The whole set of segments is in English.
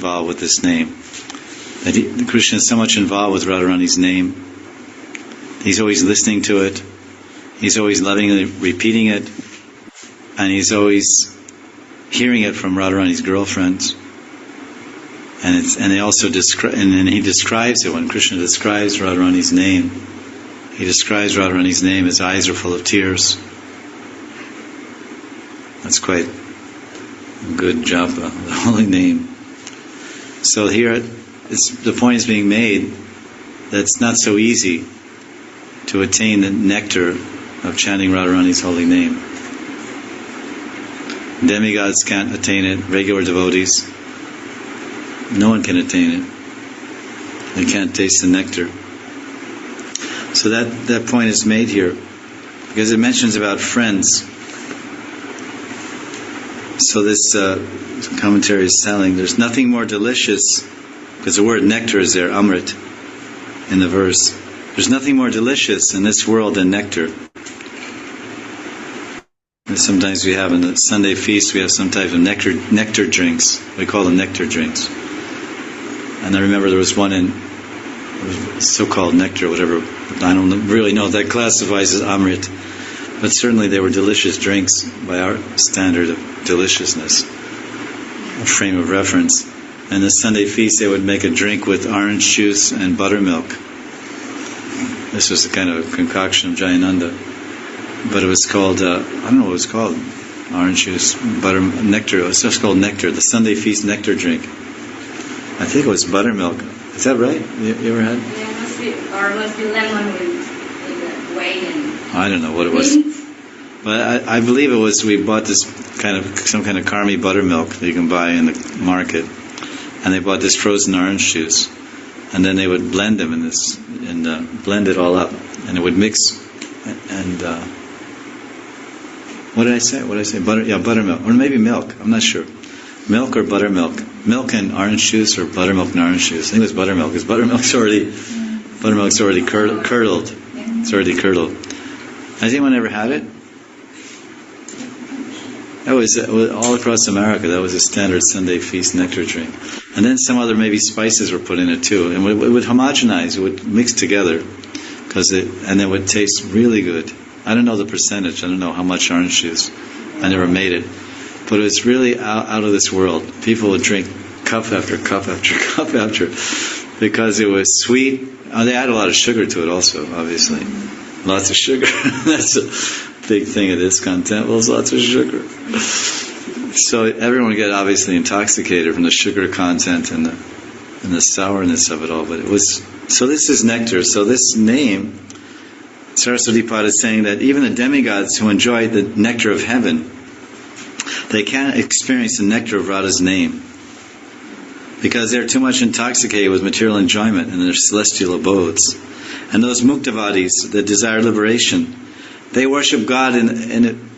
involved with this name. That Krishna is so much involved with Radharani's name. He's always listening to it. He's always lovingly repeating it. And he's always hearing it from Radharani's girlfriends. And they also and he describes it when Krishna describes Radharani's name. He describes Radharani's name. His eyes are full of tears. That's quite a good japa, the holy name. So here, the point is being made that it's not so easy to attain the nectar of chanting Radharani's holy name. Demigods can't attain it, regular devotees. No one can attain it. They can't taste the nectar. So that point is made here, because it mentions about friends. So this commentary is telling there's nothing more delicious, because the word nectar is there, amrit, in the verse. There's nothing more delicious in this world than nectar. And sometimes we have in the Sunday feast, we have some type of nectar drinks. We call them nectar drinks. And I remember there was one in so-called nectar, whatever. I don't really know if that classifies as amrit. But certainly they were delicious drinks by our standard of deliciousness, a frame of reference. And the Sunday feast, they would make a drink with orange juice and buttermilk. This was a kind of a concoction of Jayananda. But it was called, I don't know what it was called, orange juice, nectar. It was just called nectar, the Sunday feast nectar drink. I think it was buttermilk. Is that right? You ever had? Yeah, it must be lemon with whey and... I don't know what it was. But I believe it was, we bought this some kind of Karmi buttermilk that you can buy in the market. And they bought this frozen orange juice. And then they would blend them in this, and blend it all up. And it would mix, and what did I say? Buttermilk. Or maybe milk, I'm not sure. Milk or buttermilk. Milk and orange juice, or buttermilk and orange juice. I think it was buttermilk, because buttermilk's already curdled. It's already curdled. Has anyone ever had it? That was all across America. That was a standard Sunday feast nectar drink. And then some other maybe spices were put in it too. And it would homogenize, it would mix together, and it would taste really good. I don't know the percentage. I don't know how much orange juice. I never made it. But it was really out of this world. People would drink cup after cup after cup after, because it was sweet. They add a lot of sugar to it also, obviously. Lots of sugar. That's a big thing of this content. Well, lots of sugar. So everyone would get obviously intoxicated from the sugar content and the sourness of it all. But it was, so this is nectar. So this name, Saraswati Pad is saying that even the demigods who enjoy the nectar of heaven, they can't experience the nectar of Radha's name, because they're too much intoxicated with material enjoyment in their celestial abodes. And those muktavadis that desire liberation, they worship God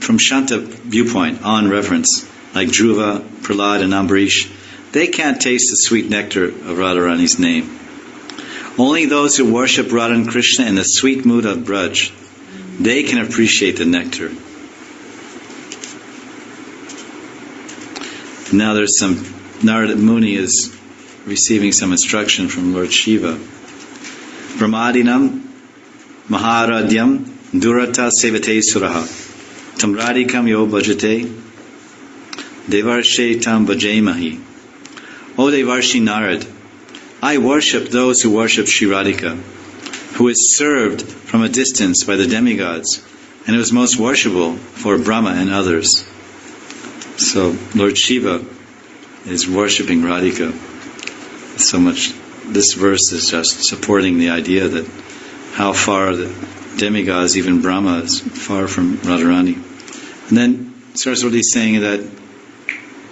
from Shanta viewpoint, on reverence, like Dhruva, Prahlad, and Ambarish. They can't taste the sweet nectar of Radharani's name. Only those who worship Radha and Krishna in the sweet mood of Braj, they can appreciate the nectar. Now there's Narada Muni is receiving some instruction from Lord Shiva. Brahmadinam Maharadyam Durata Sevate Suraha Tamradikam Yo Bhajate Devarshe Tam Bhajemahi. O Devarshi Narad, I worship those who worship Shri Radhika, who is served from a distance by the demigods, and who is most worshipable for Brahma and others. So Lord Shiva is worshipping Radhika. So much, this verse is just supporting the idea that how far the demigods, even Brahma, is far from Radharani. And then Saraswati is saying that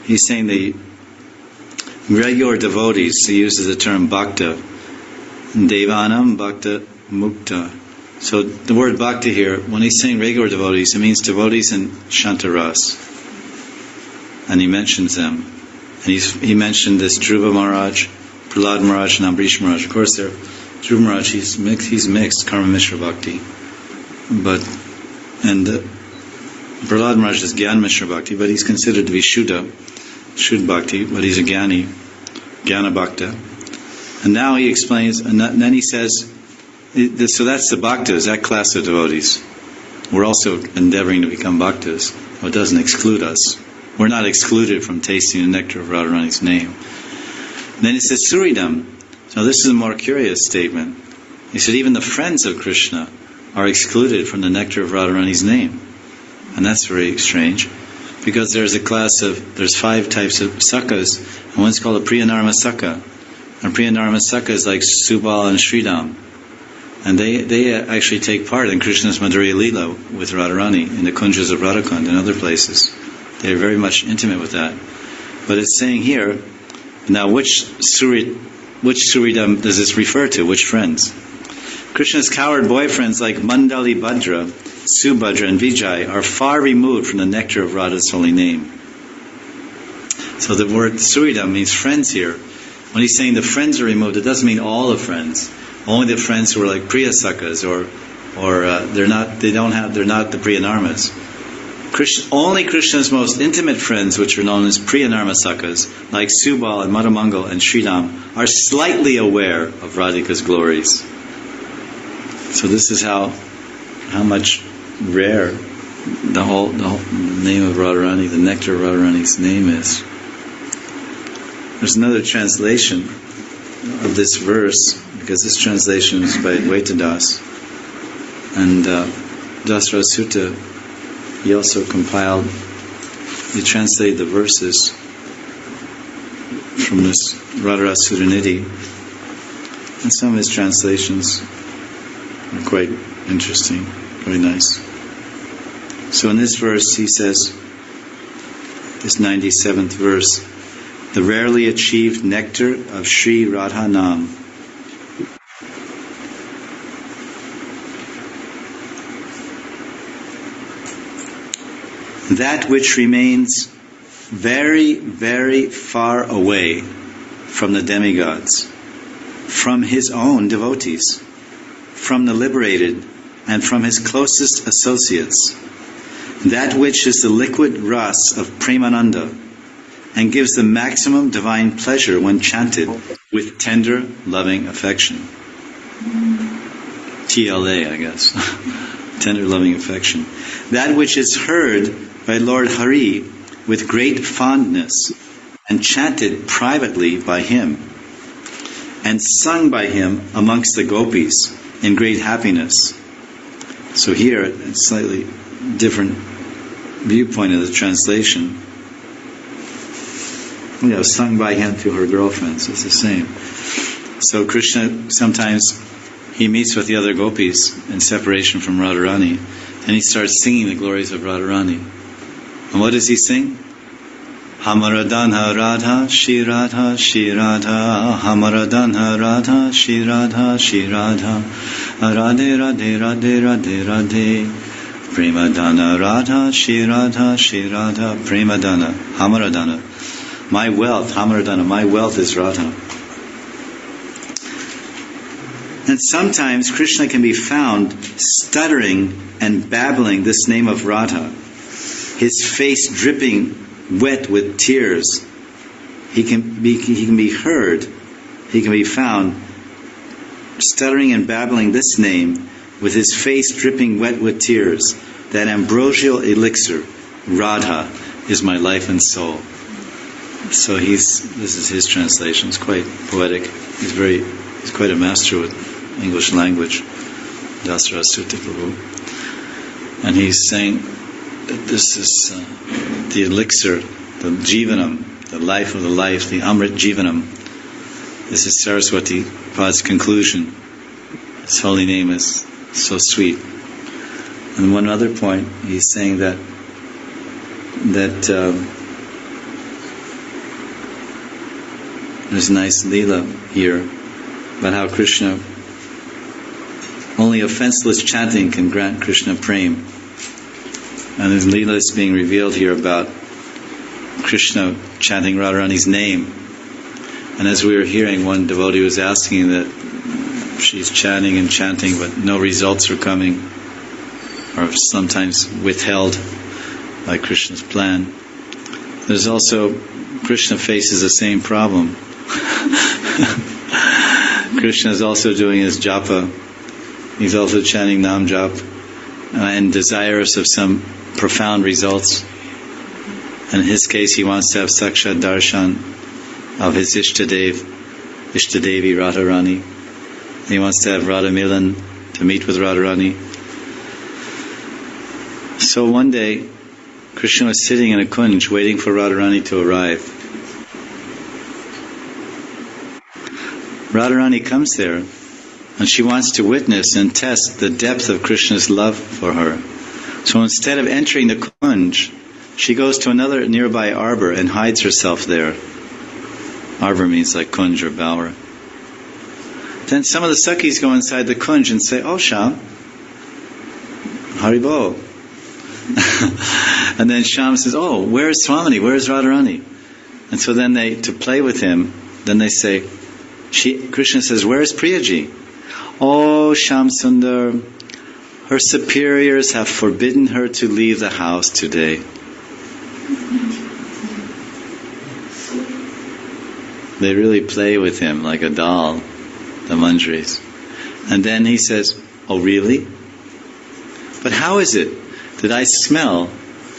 he's saying the regular devotees, he uses the term bhakta, devanam bhakta mukta. So the word bhakta here, when he's saying regular devotees, it means devotees in Shantaras. And he mentions them. And he mentioned this Dhruva Maharaj, Prahlad Maharaj, and Ambarish Maharaj. Of course, Dhruva Maharaj, he's mixed Karma Mishra Bhakti. And Prahlad Maharaj is Gyan Mishra Bhakti, but he's considered to be Shuddha Bhakti, but he's a Gyani. Jnana Bhakta. And now he explains, and then he says, so that's the bhaktas, that class of devotees. We're also endeavoring to become bhaktas. Well, it doesn't exclude us. We're not excluded from tasting the nectar of Radharani's name. And then he says Suridam. So this is a more curious statement. He said even the friends of Krishna are excluded from the nectar of Radharani's name. And that's very strange, because there's 5 types of sakhas, and one's called a Priyanarma Sakha. And Priyanarma Sakha is like Subal and Sridham. And they actually take part in Krishna's Madhurya Leela with Radharani in the Kunjas of Radhakund and other places. They're very much intimate with that. But it's saying here, now which Suridam does this refer to? Which friends? Krishna's coward boyfriends like Mandali Bhadra, Subhadra and Vijay are far removed from the nectar of Radha's holy name. So the word Suridam means friends here. When he's saying the friends are removed, it doesn't mean all the friends. Only the friends who are like Priya Sakhas, or they're not the Priyanarmas. Only Krishna's most intimate friends, which are known as Priyanarma Sakhas, like Subal and Madhamangal and Sridham, are slightly aware of Radhika's glories. So this is how much rare the whole name of Radharani, the nectar of Radharani's name is. There's another translation of this verse, because this translation is by Advaitadas, and Dasra Sutta, he also he translated the verses from this Radharas Sudhanidhi, and some of his translations are quite interesting, very nice. So in this verse he says, this 97th verse, the rarely achieved nectar of Sri Radha Nam. That which remains very, very far away from the demigods, from his own devotees, from the liberated, and from his closest associates. That which is the liquid ras of Premananda, and gives the maximum divine pleasure when chanted with tender, loving affection. TLA, I guess. Tender, loving affection. That which is heard by Lord Hari with great fondness, and chanted privately by him, and sung by him amongst the gopis in great happiness. So here, a slightly different viewpoint of the translation. Sung by him to her girlfriends, it's the same. So Krishna, sometimes he meets with the other gopis in separation from Radharani, and he starts singing the glories of Radharani. And what does he sing? Hamaradhanha Radha, Shri Radha, Shri Radha, Hamaradhanha Radha, Shri Radha, Shri Radha, Radhe Radhe Radhe Radhe Radhe, Premadana Radha, Shri Radha, Shri Radha, Premadana, Hamaradhana. My wealth, Hamaradhana, my wealth is Radha. And sometimes Krishna can be found stuttering and babbling this name of Radha, his face dripping wet with tears. He can be found stuttering and babbling this name with his face dripping wet with tears. That ambrosial elixir, Radha, is my life and soul. So this is his translation. It's quite poetic. He's quite a master with English language, Dasra Sutta Prabhu. And he's saying that this is the elixir, the Jivanam, the life of the life, the Amrit Jivanam. This is Saraswati Pad's conclusion. His holy name is so sweet. And one other point, he's saying that there's a nice Leela here about how Krishna, only offenseless chanting can grant Krishna prem. And there's Leela is being revealed here about Krishna chanting Radharani's name. And as we were hearing, one devotee was asking that she's chanting and chanting, but no results are coming, or sometimes withheld by Krishna's plan. There's also, Krishna faces the same problem. Krishna is also doing his japa. He's also chanting Nam Jap and desirous of some profound results. And in his case, he wants to have Sakshat Darshan of his Ishtadevi Radharani. He wants to have Radha Milan, to meet with Radharani. So one day, Krishna was sitting in a kunj waiting for Radharani to arrive. Radharani comes there and she wants to witness and test the depth of Krishna's love for her. So instead of entering the kunj, she goes to another nearby arbor and hides herself there. Arbor means like kunj or bower. Then some of the Sakhis go inside the kunj and say, "Oh Sham, Haribo." And then Sham says, "Oh, where is Swamini? Where is Radharani?" And so then to play with him, then they say, Krishna says, "Where is Priyaji?" "Oh, Sham Sundar, her superiors have forbidden her to leave the house today." They really play with him like a doll, the manjaris. And then he says, "Oh, really? But how is it that I smell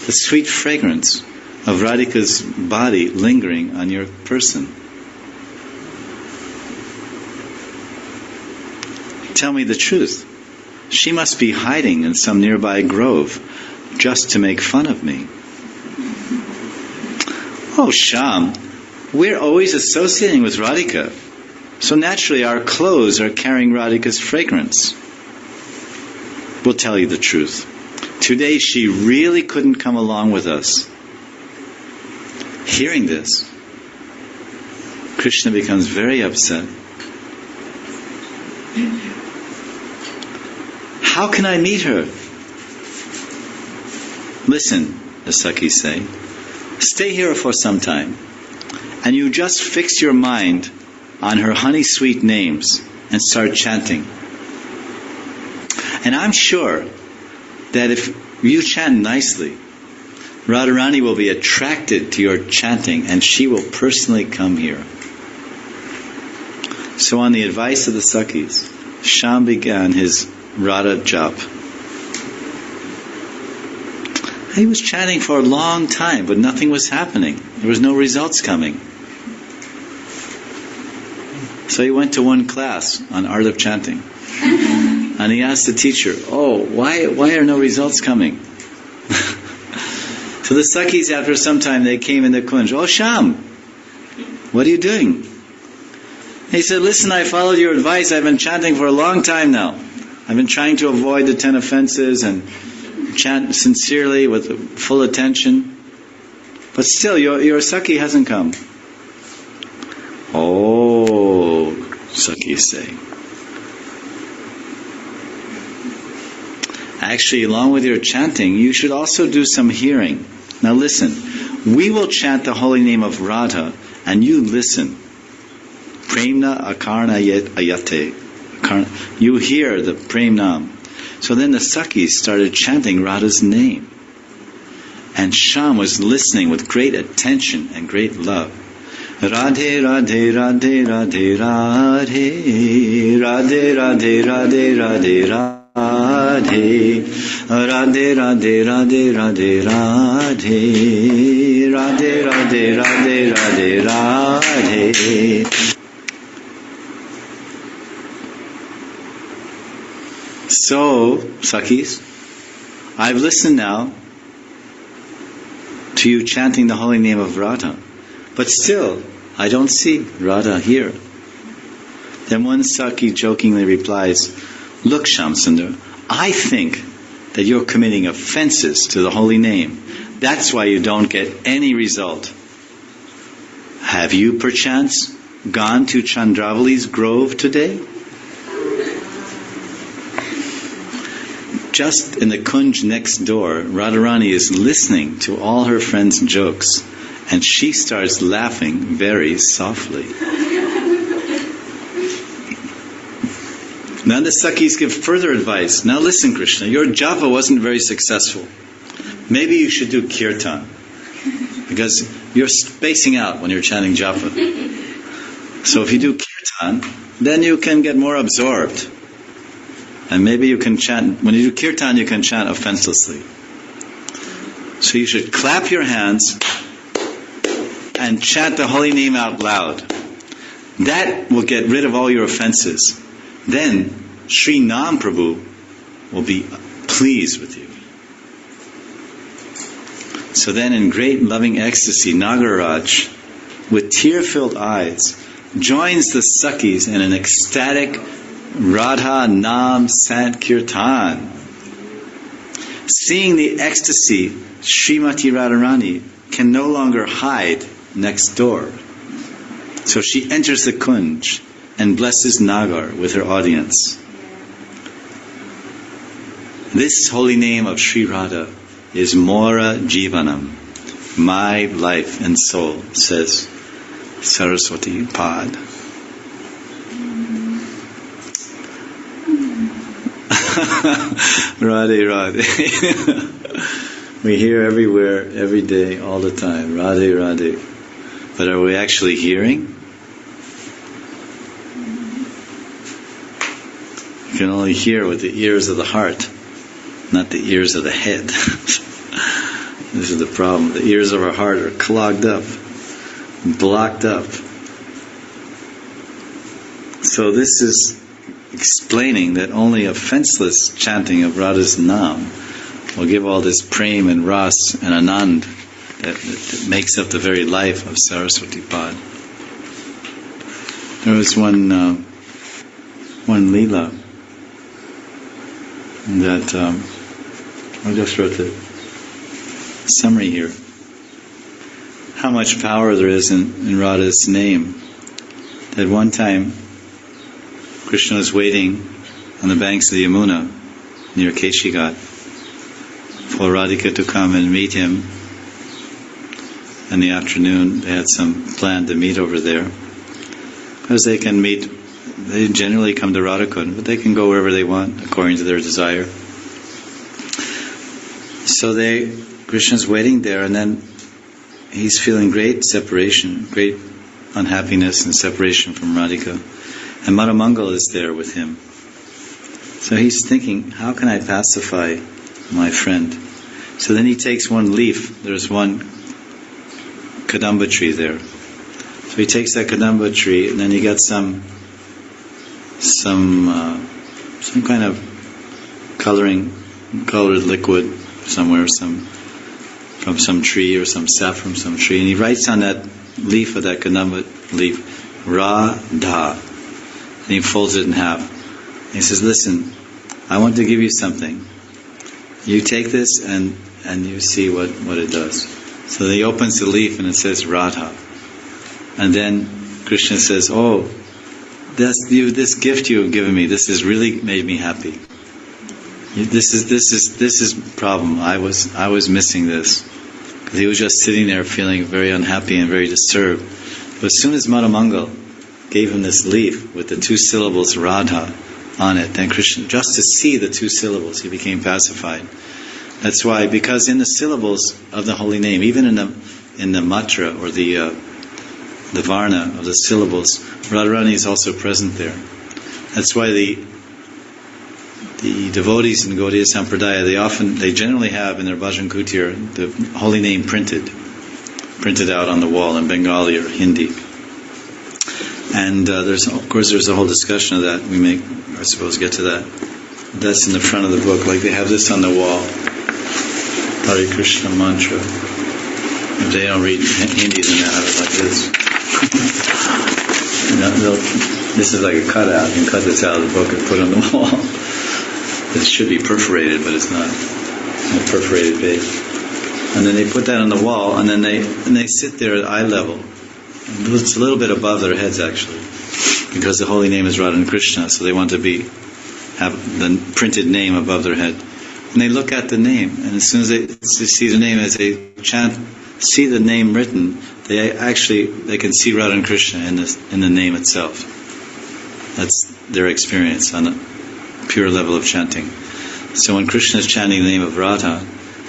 the sweet fragrance of Radhika's body lingering on your person? Tell me the truth. She must be hiding in some nearby grove just to make fun of me." "Oh, Sham, we're always associating with Radhika, so naturally our clothes are carrying Radhika's fragrance. We'll tell you the truth. Today she really couldn't come along with us." Hearing this, Krishna becomes very upset. "How can I meet her?" "Listen," the Sakhis say, "stay here for some time, and you just fix your mind on her honey-sweet names and start chanting. And I'm sure that if you chant nicely, Radharani will be attracted to your chanting and she will personally come here." So on the advice of the Sakhis, Sham began his Radha Jap. He was chanting for a long time, but nothing was happening. There was no results coming. So he went to one class on art of chanting. And he asked the teacher, "Oh, why are no results coming?" So the Sakhis, after some time, they came in the kunj. "Oh, Sham, what are you doing?" He said, "Listen, I followed your advice. I've been chanting for a long time now. I've been trying to avoid the 10 offenses and chant sincerely with full attention. But still, your Sakhi hasn't come." "Oh," Sakhis say, "actually, along with your chanting, you should also do some hearing. Now listen, we will chant the holy name of Radha, and you listen. Premna akarna yet ayate. You hear the Prem Nam." So then the Sakhis started chanting Radha's name. And Sham was listening with great attention and great love. Radhe, Radhe, Radhe, Radhe, Radhe, Radhe, Radhe, Radhe, Radhe, Radhe, Radhe, Radhe, Radhe, Radhe, Radhe, Radhe, Radhe, Radhe, Radhe, Radhe. So, Sakhis, I've listened now to you chanting the holy name of Radha, but still, I don't see Radha here. Then one Sakhi jokingly replies, "Look, Shamsundar, I think that you're committing offenses to the holy name. That's why you don't get any result. Have you perchance gone to Chandravali's grove today?" Just in the kunj next door, Radharani is listening to all her friends' jokes, and she starts laughing very softly. Now the Sakhis give further advice. "Now listen, Krishna, your japa wasn't very successful. Maybe you should do kirtan, because you're spacing out when you're chanting japa." So if you do kirtan, then you can get more absorbed. And maybe you can chant, when you do kirtan, you can chant offenselessly. So you should clap your hands and chant the holy name out loud. That will get rid of all your offenses. Then Sri Nam Prabhu will be pleased with you. So then in great loving ecstasy, Nagaraj, with tear-filled eyes, joins the Sakhis in an ecstatic Radha Nam Sankirtan. Seeing the ecstasy, Srimati Radharani can no longer hide next door. So she enters the Kunj and blesses Nagar with her audience. This holy name of Sri Radha is Mora Jivanam, my life and soul, says Saraswati Pad. Radhe, Radhe. We hear everywhere, every day, all the time, Radhe, Radhe. But are we actually hearing? You can only hear with the ears of the heart, not the ears of the head. This is the problem. The ears of our heart are clogged up, blocked up. So this is explaining that only offenseless chanting of Radha's Nam will give all this prem and ras and anand that makes up the very life of Saraswati Pad. There was one Leela that I just wrote the summary here. How much power there is in Radha's name. That one time Krishna was waiting on the banks of the Yamuna near Keshigat for Radhika to come and meet him. In the afternoon, they had some plan to meet over there. Because they can meet, they generally come to Radhakund, but they can go wherever they want according to their desire. So Krishna's waiting there, and then he's feeling great separation, great unhappiness and separation from Radhika. And Madhamangal is there with him. So he's thinking, how can I pacify my friend? So then he takes one leaf. There's one kadamba tree there. So he takes that kadamba tree, and then he got some kind of colored liquid somewhere, from some tree or some sap from some tree, and he writes on that leaf of that kadamba leaf, Radha. And he folds it in half. And he says, listen, I want to give you something. You take this and you see what it does. So he opens the leaf and it says Radha. And then Krishna says, oh, this gift you have given me, this has really made me happy. This is problem. I was missing this. Because he was just sitting there feeling very unhappy and very disturbed. But as soon as Madhamangal gave him this leaf with the two syllables Radha on it, then Krishna, just to see the two syllables, he became pacified. That's why, because in the syllables of the holy name, even in the matra or the varna of the syllables, Radharani is also present there. That's why the devotees in Gaudiya Sampradaya, they generally have in their bhajan kutir the holy name printed out on the wall in Bengali or Hindi. And there's a whole discussion of that. We may, I suppose, get to that. That's in the front of the book. Like they have this on the wall, Hare Krishna mantra. If they don't read Hindi, then they have it like this. This is like a cutout. You can cut this out of the book and put it on the wall. It should be perforated, but it's not. A perforated page. And then they put that on the wall, and then they sit there at eye level. It's a little bit above their heads, actually, because the holy name is Radha and Krishna, so they want to have the printed name above their head. And they look at the name, and as soon as they see the name, as they see the name written, they can see Radha and Krishna in the name itself. That's their experience on a pure level of chanting. So when Krishna is chanting the name of Radha,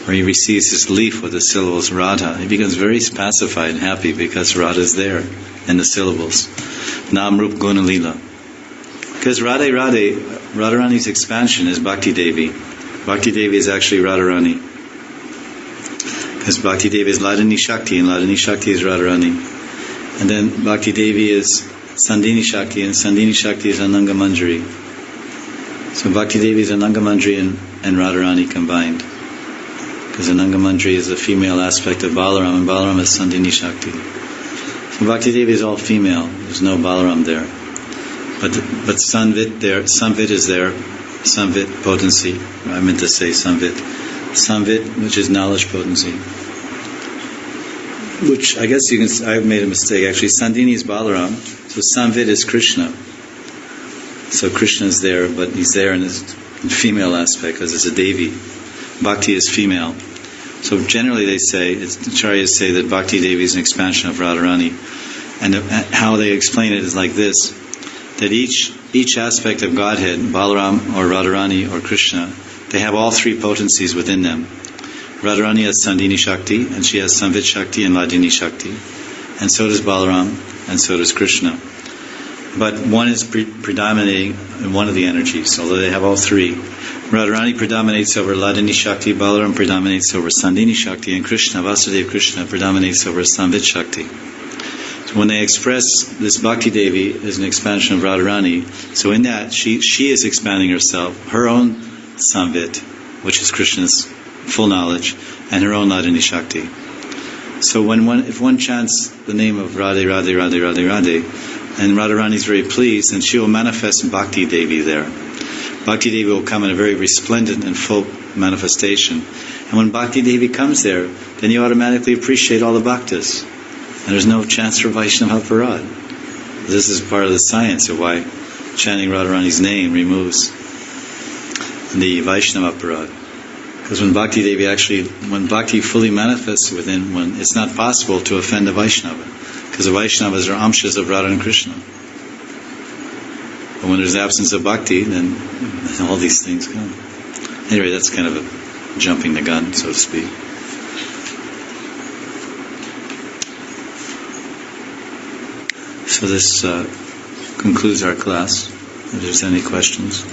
or he receives his leaf with the syllables Radha, he becomes very pacified and happy because Radha is there in the syllables. Nam Rup Guna Lila. Because Radharani's expansion is Bhakti Devi. Bhakti Devi is actually Radharani. Because Bhakti Devi is Ladini Shakti, and Ladini Shakti is Radharani. And then Bhakti Devi is Sandini Shakti, and Sandini Shakti is Ananga Manjari. So Bhakti Devi is Ananga Manjari and Radharani combined. Because Ananga Manjari is the female aspect of Balaram, and Balaram is Sandini Shakti. So Bhakti Devi is all female. There's no Balaram there. But Samvit there, Samvit is there. Samvit potency. I meant to say Samvit. Samvit, which is knowledge potency. Which I guess I've made a mistake. Actually, Sandini is Balaram. So Samvit is Krishna. So Krishna is there, but he's there in his female aspect because it's a Devi. Bhakti is female. So generally they say, Acharyas say that Bhakti Devi is an expansion of Radharani. And how they explain it is like this, that each aspect of Godhead, Balaram or Radharani or Krishna, they have all three potencies within them. Radharani has Sandini Shakti, and she has Samvit Shakti and Ladini Shakti. And so does Balaram, and so does Krishna. But one is predominating in one of the energies, although they have all three. Radharani predominates over Ladini Shakti, Balaram predominates over Sandini Shakti, and Krishna, Vasudeva Krishna, predominates over Samvit Shakti. So when they express this Bhakti Devi as an expansion of Radharani, so in that she is expanding herself, her own Samvit, which is Krishna's full knowledge, and her own Ladini Shakti. So if one chants the name of Radhe, Radhe, Radhe, Radhe, Radhe, and Radharani is very pleased, and she will manifest Bhakti Devi there. Bhakti Devi will come in a very resplendent and full manifestation. And when Bhakti Devi comes there, then you automatically appreciate all the bhaktas. And there's no chance for Vaishnava Parad. This is part of the science of why chanting Radharani's name removes the Vaishnava Parad. Because when Bhakti fully manifests within one, it's not possible to offend a Vaishnava. Because the Vaishnavas are amshas of Radha and Krishna. But when there's absence of Bhakti, then all these things come. Anyway, that's kind of a jumping the gun, so to speak. So this concludes our class. If there's any questions.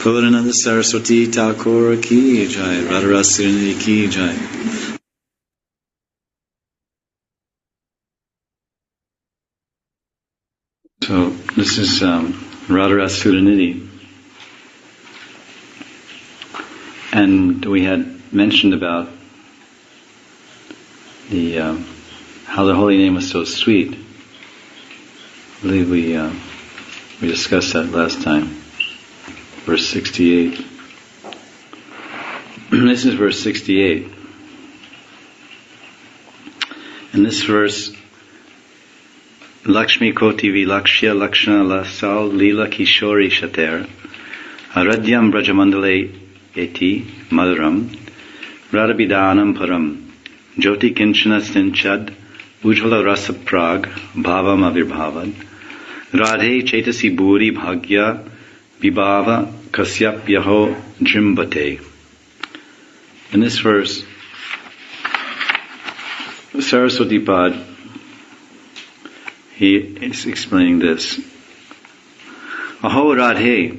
Prabhupada Saraswati Thakur ki jai, Radharasi ki jai. So this is Radharasi Sudanidhi. And we had mentioned about how the holy name was so sweet. I believe we discussed that last time. Verse 68. This is verse 68. In this verse, Lakshmi Koti Vilakshya Lakshana Lasal Lila Kishori Shater Aradyam Brajamandale Eti Madhuram Radhabidanam Param Jyoti Kinchana Sinchad Ujjvala Rasa Prag Bhavam Avirbhavad Radhe Chaitasi Bhuri Bhagya Vibhava Kasyap Yaho Jimbate. In this verse, Saraswati Pad, he is explaining this. Aho Radhe,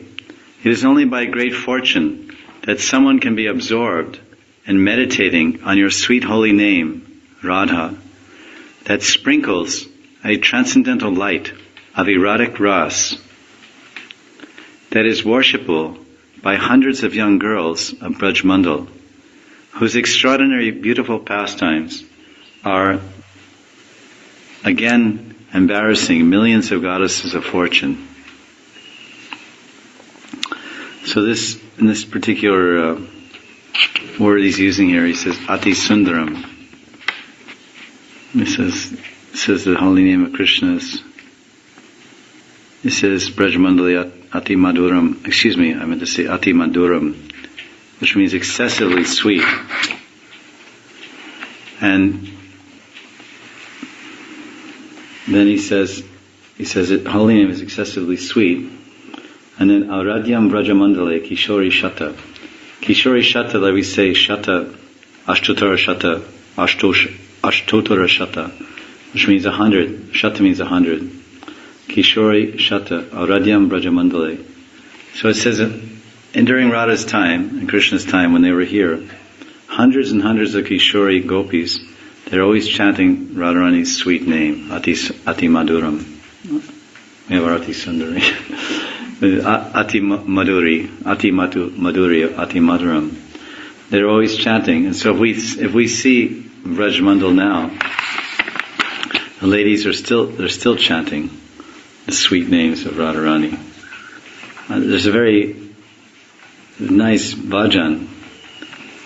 it is only by great fortune that someone can be absorbed in meditating on your sweet holy name, Radha, that sprinkles a transcendental light of erotic ras that is worshipable by hundreds of young girls of Braj Mandal, whose extraordinary beautiful pastimes are again embarrassing millions of goddesses of fortune. So in this particular word he's using here, he says Ati Sundaram. He says the holy name of Krishna is, he says Brajamandali Ati Madhuram, I meant to say Ati Madhuram, which means excessively sweet. And then he says that holy name is excessively sweet. And then Aradyam Brajamandale Kishori Shata. Kishori Shata, that we say Shata, Ashtotara Shata, Ashtotara Shata, which means 100. Shata means 100. Kishori Shata, Aradyam Brajamandale. So it says that during Radha's time, in Krishna's time, when they were here, hundreds and hundreds of Kishori gopis, they're always chanting Radharani's sweet name, Ati Maduram. We have our Ati Sundari. Ati Maduri, Ati Maduri, Ati Maduram. They're always chanting. And so if we see Brajmandal now, the ladies are still chanting the sweet names of Radharani. There's a very nice bhajan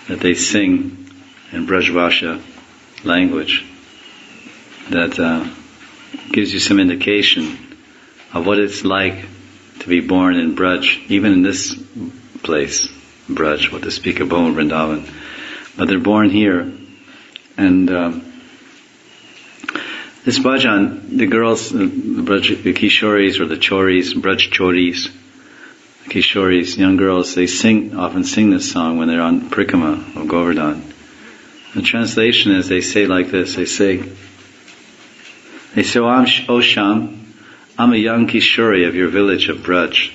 that they sing in Brajvasha language that gives you some indication of what it's like to be born in Braj, even in this place, Braj, what to speak of Bhoma Vrindavan. But they're born here, and this bhajan, the girls, the Kishoris or the Choris, Braj Choris, Kishoris, young girls, they often sing this song when they're on Prikrama of Govardhan. The translation is, they say like this, they say, "O Sham, I'm a young Kishori of your village of Braj.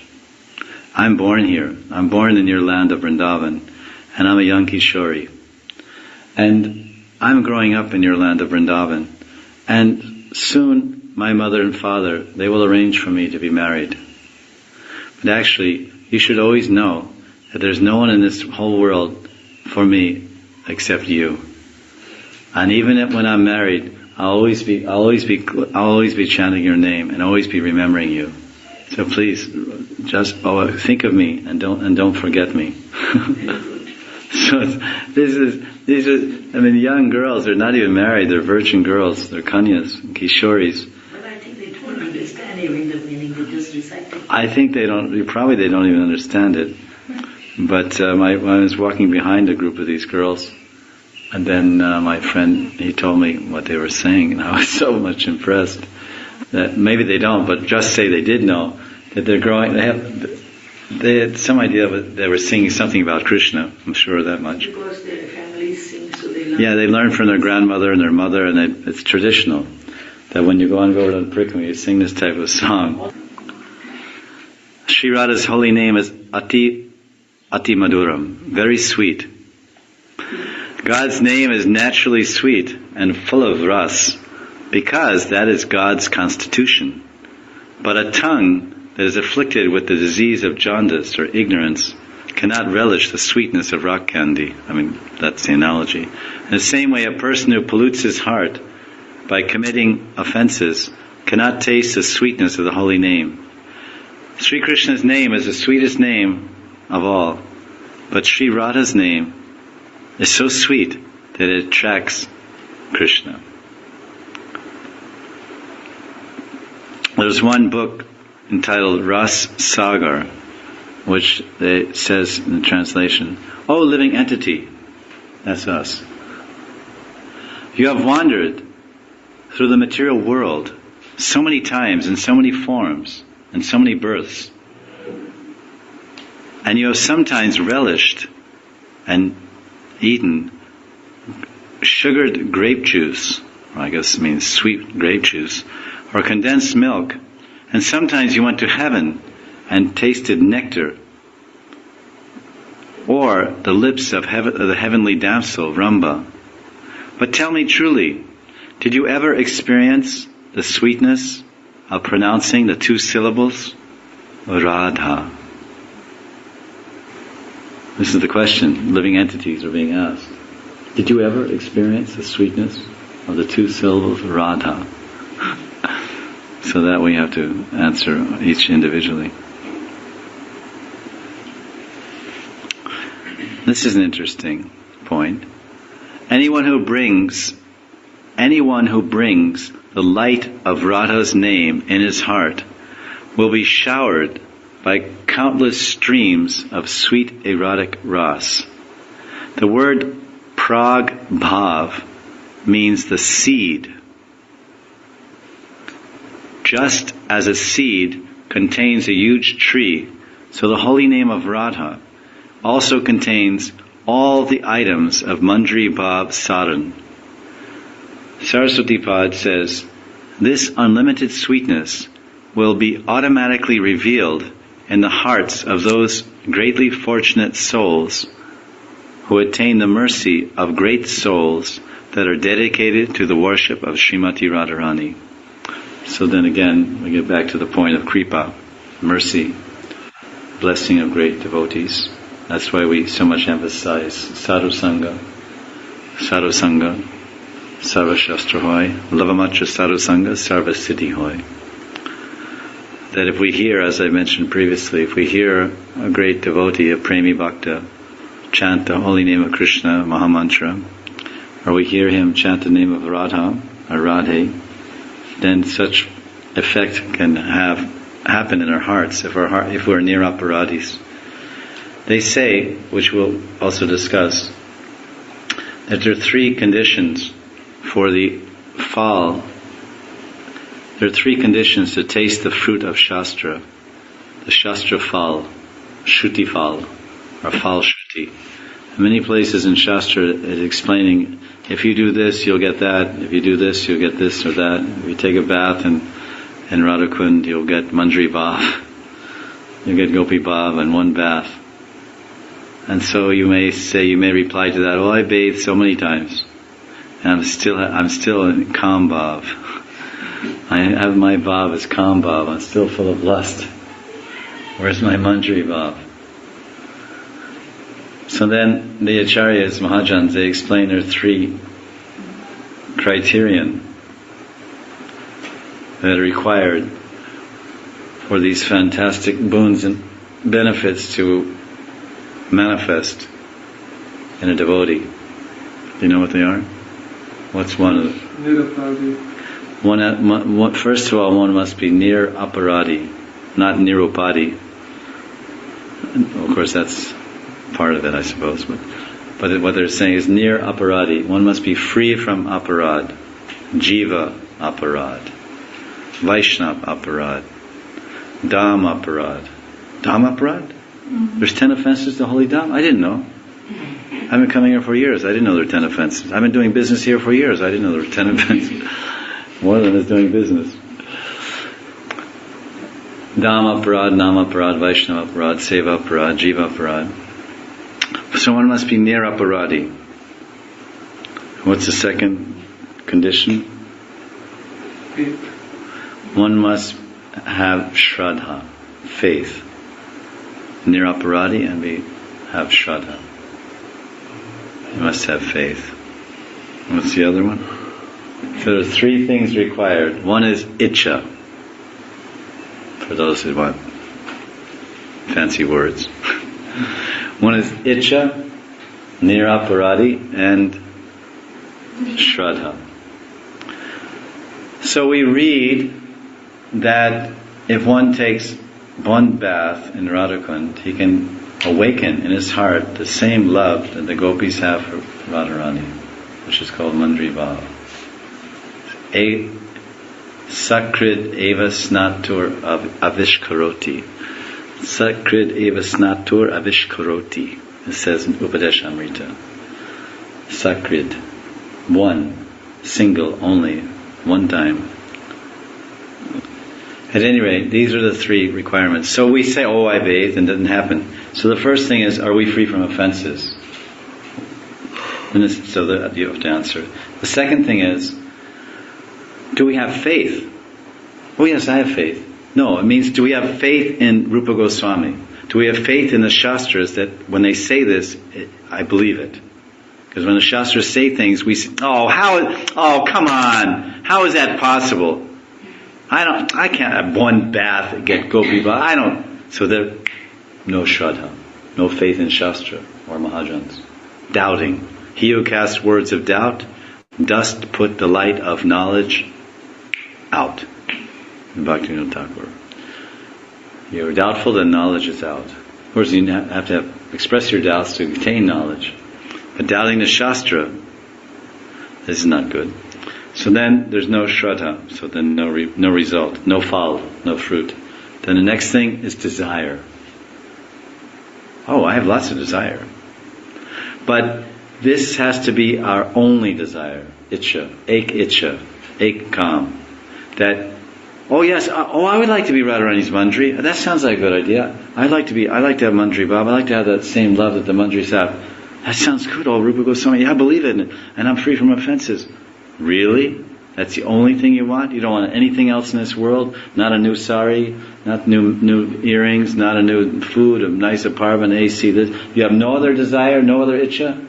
I'm born here. I'm born in your land of Vrindavan, and I'm a young Kishori. And I'm growing up in your land of Vrindavan. And soon, my mother and father, they will arrange for me to be married. But actually, you should always know that there's no one in this whole world for me except you. And even when I'm married, I'll always be chanting your name and always be remembering you. So please, just think of me and don't forget me." So these are young girls. They're not even married. They're virgin girls. They're kanyas, kishoris. But I think they don't understand even the meaning. They just recite it. I think they don't even understand it. But when I was walking behind a group of these girls, and then my friend, he told me what they were saying, and I was so much impressed that maybe they don't, but just say they did know that they're growing. They had some idea that they were singing something about Krishna. I'm sure of that much. Because their families sing, so they learn. Yeah, they learn from their grandmother and their mother, and it's traditional that when you go on Govardhan Prikrama, you sing this type of song. Sri Radha's holy name is Ati Maduram, very sweet. God's name is naturally sweet and full of ras, because that is God's constitution. But a tongue that is afflicted with the disease of jaundice or ignorance cannot relish the sweetness of rock candy. That's the analogy. In the same way, a person who pollutes his heart by committing offenses cannot taste the sweetness of the holy name. Sri Krishna's name is the sweetest name of all, but Sri Radha's name is so sweet that it attracts Krishna. There's one book entitled Ras Sagar, which it says in the translation, "Oh, living entity," that's us. "You have wandered through the material world so many times, in so many forms, and so many births, and you have sometimes relished and eaten sugared grape juice," or I guess it means sweet grape juice, "or condensed milk, and sometimes you went to heaven and tasted nectar, or the lips of the heavenly damsel, Ramba. But tell me truly, did you ever experience the sweetness of pronouncing the two syllables, Radha?" This is the question living entities are being asked. Did you ever experience the sweetness of the two syllables, Radha? So that we have to answer each individually. This is an interesting point. Anyone who brings the light of Radha's name in his heart will be showered by countless streams of sweet erotic ras. The word prag bhav means the seed. Just as a seed contains a huge tree, so the holy name of Radha also contains all the items of Manjari Bhav Sadhan. Saraswati Pad says, this unlimited sweetness will be automatically revealed in the hearts of those greatly fortunate souls who attain the mercy of great souls that are dedicated to the worship of Srimati Radharani. So then again, we get back to the point of kripa, mercy, blessing of great devotees. That's why we so much emphasize sadhu sangha, sarva shastra hoy, lavamatra sadhu sangha, sarva siddhi hoy. That if we hear, as I mentioned previously, if we hear a great devotee, a premi bhakta, chant the holy name of Krishna, Mahamantra, or we hear him chant the name of Radha or Radhe, then such effect can happen in our hearts if we're near aparadhis. They say, which we'll also discuss, that there are three conditions for the phal. There are three conditions to taste the fruit of Shastra. The Shastra phal, Shruti phal, or phal Shruti. In many places in Shastra it's explaining, if you do this, you'll get that. If you do this, you'll get this or that. If you take a bath in Radhakund, you'll get Manjari Bhav. You'll get Gopi Bhav in one bath. And so you may reply to that, I bathed so many times, and I'm still in Kam Bhav. I have my Bhav as Kam Bhav. I'm still full of lust. Where's my Manjari Bhav? So then the Acharyas, Mahajans, they explain there are three criterion that are required for these fantastic boons and benefits to manifest in a devotee. Do you know what they are? What's one of them? First of all, one must be near aparadhi, not nirupadi. Of course, that's part of it, I suppose. But what they're saying is near aparadhi. One must be free from aparad, jiva aparad, Vaishnav aparad, Dham aparad. Dham aparad? Mm-hmm. There's 10 offenses to holy Dham? I didn't know. I've been coming here for years. I didn't know there were 10 offenses. I've been doing business here for years. I didn't know there were 10 offenses. More than is doing business. Dham aparad, Nam aparad, Vaishnava aparad, Seva aparad, Jiva aparad. So one must be near aparadhi. What's the second condition? Faith. One must have shraddha, faith. Near aparadhi and have shraddha. You must have faith. What's the other one? So there are three things required. One is ichcha, for those who want fancy words. One is ichcha, near aparadhi, and shraddha. So we read that if one takes one bath in Radhakund, he can awaken in his heart the same love that the gopis have for Radharani, which is called Manjari Bhav. Sakrid eva snatur avishkaroti. Sakrid eva snatur avishkaroti. It says in Upadeshamrita. Sakrid, one, single, only, one time. At any rate, these are the three requirements. So we say, I bathed, and it didn't happen. So the first thing is, are we free from offenses? So that you have to answer. The second thing is, do we have faith? Oh yes, I have faith. No, it means, do we have faith in Rupa Goswami? Do we have faith in the Shastras that when they say this, I believe it? Because when the Shastras say things, we say, come on, how is that possible? I can't have one bath and get Gopi Bhav. So there, no Shraddha, no faith in Shastra or Mahajans. Doubting. He who casts words of doubt dost put the light of knowledge out. In Bhaktivinoda Thakur. You're doubtful, then knowledge is out. Of course, you have to express your doubts to obtain knowledge. But doubting the Shastra, this is not good. So then there's no Shraddha, so then no result, no phal, no fruit. Then the next thing is desire. I have lots of desire. But this has to be our only desire. itcha, ek itcha, ek kam. That, oh yes, I would like to be Radharani's Mandri. That sounds like a good idea. I like to have Mandri Baba. I like to have that same love that the Mandris have. That sounds good. Oh, Rupa Goswami, yeah, I believe it, and I'm free from offenses. Really? That's the only thing you want? You don't want anything else in this world? Not a new sari, not new earrings, not a new food, a nice apartment, AC. This. You have no other desire, no other itcha?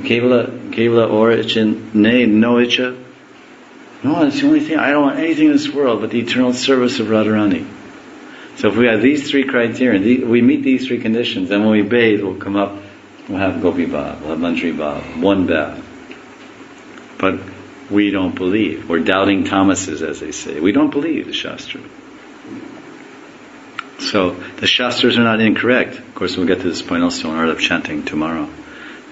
Kevala or itcha, nay, no itcha? No, that's the only thing. I don't want anything in this world but the eternal service of Radharani. So if we have these three criteria, we meet these three conditions, then when we bathe, we'll come up, we'll have Gopi Bhav, we'll have Mandri Bhav, one bath. But we don't believe. We're doubting Thomases, as they say. We don't believe the Shastra. So the Shastras are not incorrect. Of course, we'll get to this point also in Art of Chanting tomorrow.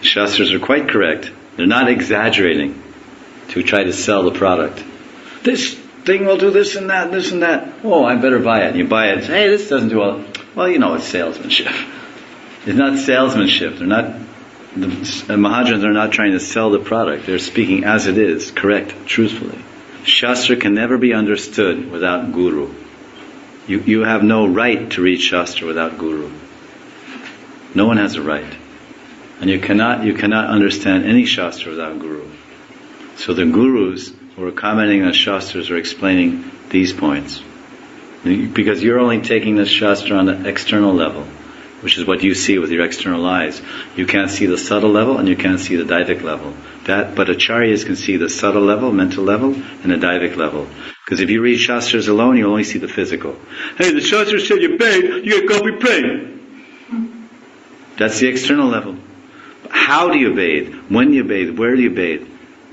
The Shastras are quite correct. They're not exaggerating to try to sell the product. This thing will do this and that, this and that. Oh, I better buy it. And you buy it and say, hey, this doesn't do well. Well, you know, it's salesmanship. It's not salesmanship. The Mahajans are not trying to sell the product. They're speaking as it is, correct, truthfully. Shastra can never be understood without Guru. You have no right to read Shastra without Guru. No one has a right. And you cannot understand any Shastra without Guru. So the Gurus who are commenting on Shastras are explaining these points. Because you're only taking this Shastra on the external level, which is what you see with your external eyes. You can't see the subtle level and you can't see the Daivik level. But Acharyas can see the subtle level, mental level, and the Daivik level. Because if you read Shastras alone, you only see the physical. Hey, the Shastras said you bathe, you get Gopi praying. That's the external level. How do you bathe? When do you bathe? Where do you bathe?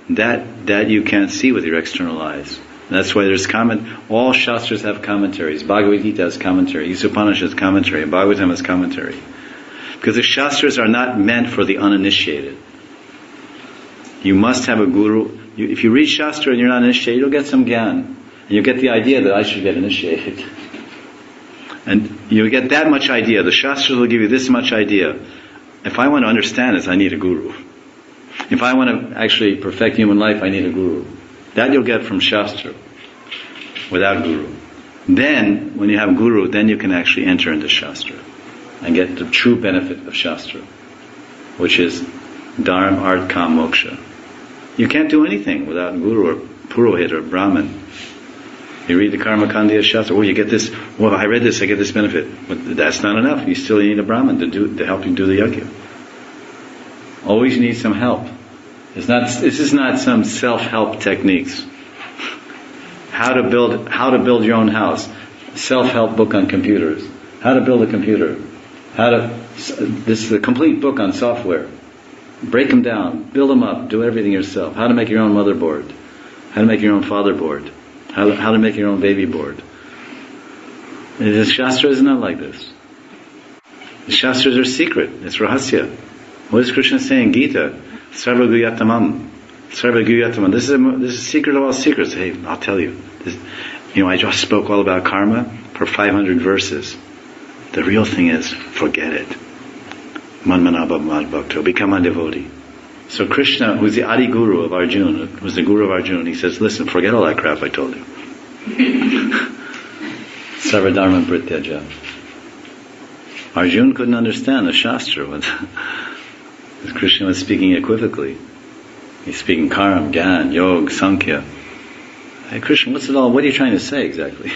That you can't see with your external eyes. That's why there's all Shastras have commentaries. Bhagavad Gita has commentary. Upanishad has commentary. And Bhagavatam has commentary. Because the Shastras are not meant for the uninitiated. You must have a guru. If you read Shastra and you're not initiated, you'll get some gyan. And you'll get the idea that I should get initiated. And you'll get that much idea. The Shastras will give you this much idea. If I want to understand this, I need a guru. If I want to actually perfect human life, I need a guru. That you'll get from Shastra, without Guru. Then, when you have Guru, then you can actually enter into Shastra and get the true benefit of Shastra, which is Dharma, Art, Kam, Moksha. You can't do anything without Guru or Purohit or Brahmin. You read the Karma Kandiya Shastra, you get this, I read this, I get this benefit. But that's not enough. You still need a Brahmin to help you do the yajna. Always need some help. This is not some self-help techniques. How to build your own house. Self-help book on computers. How to build a computer. This is a complete book on software. Break them down, build them up, do everything yourself. How to make your own motherboard. How to make your own fatherboard. How to make your own baby board. And the Shastra is not like this. The Shastras are secret. It's rahasya. What is Krishna saying? Gita. Sarva Guyatamam. Sarva Guyatamam. This is the secret of all secrets. Hey, I'll tell you. I just spoke all about karma for 500 verses. The real thing is, forget it. Manmanabha Madbhakto. Become a devotee. So Krishna, who's the Adi Guru of Arjuna, was the Guru of Arjuna, he says, listen, forget all that crap I told you. Sarva Dharma Prityaja. Arjuna couldn't understand the Shastra. Krishna was speaking equivocally. He's speaking Karam, Gyan, Yog, Sankhya. Hey Krishna, what are you trying to say exactly?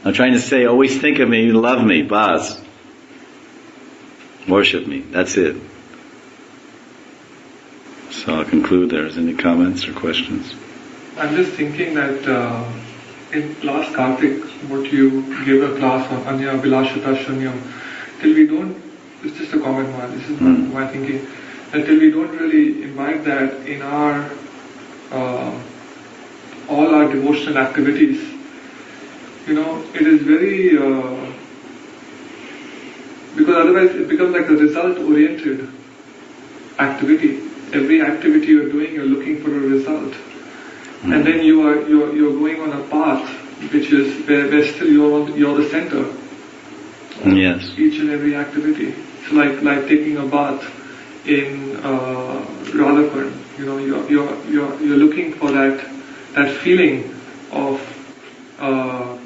I'm trying to say, always think of me, love me, bas. Worship me, that's it. So I'll conclude there. Is any comments or questions? I'm just thinking that in last Kartik, what you gave a class on Anya Bilashata Shunyam, till we don't, it's just a comment one, this is my thinking, until we don't really imbibe that in our all our devotional activities, it is very because otherwise it becomes like a result-oriented activity. Every activity you're doing, you're looking for a result, and then you're going on a path which is where still you're the center. Yes. Each and every activity. It's like taking a bath in Radhakarn. You're looking for that feeling of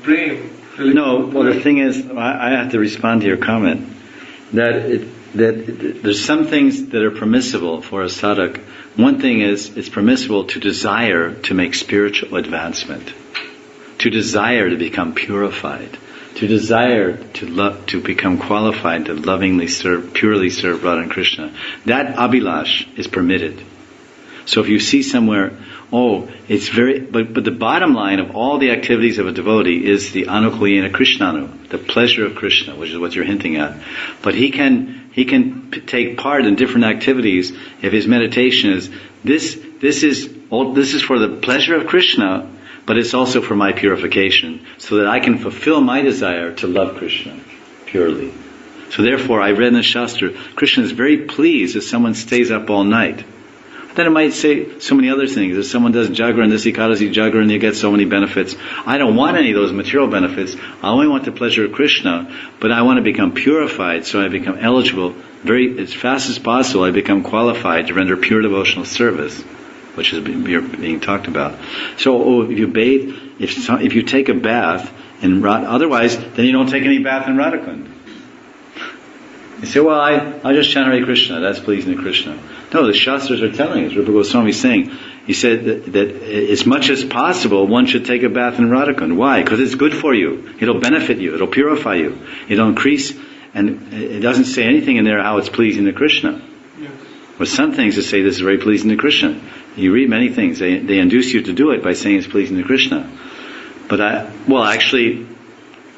prem. No, well, the thing is, I have to respond to your comment that there's some things that are permissible for a sadhak. One thing is, it's permissible to desire to make spiritual advancement, to desire to become purified, to desire to become qualified to lovingly serve, purely serve Radha and Krishna. That abhilash is permitted. So if you see somewhere, it's very, but the bottom line of all the activities of a devotee is the anukulyena Krishnanu, the pleasure of Krishna, which is what you're hinting at. But he can take part in different activities if his meditation is, this is for the pleasure of Krishna, but it's also for my purification, so that I can fulfill my desire to love Krishna purely. So therefore, I read in the Shastra, Krishna is very pleased if someone stays up all night. Then it might say so many other things. If someone does Jagran, this Ekadasi Jagran, you get so many benefits. I don't want any of those material benefits. I only want the pleasure of Krishna, but I want to become purified, so I become eligible, as fast as possible, I become qualified to render pure devotional service, which is being talked about. So, if you bathe, if you take a bath in otherwise, then you don't take any bath in Radhakund. You say, well, I'll just chant Hare Krishna, that's pleasing to Krishna. No, the Shastras are telling us, Rupa Goswami is saying, he said that as much as possible, one should take a bath in Radhakund. Why? Because it's good for you. It'll benefit you. It'll purify you. It'll increase, and it doesn't say anything in there how it's pleasing to Krishna. Yes. But some things that say this is very pleasing to Krishna. You read many things, they induce you to do it by saying it's pleasing to Krishna.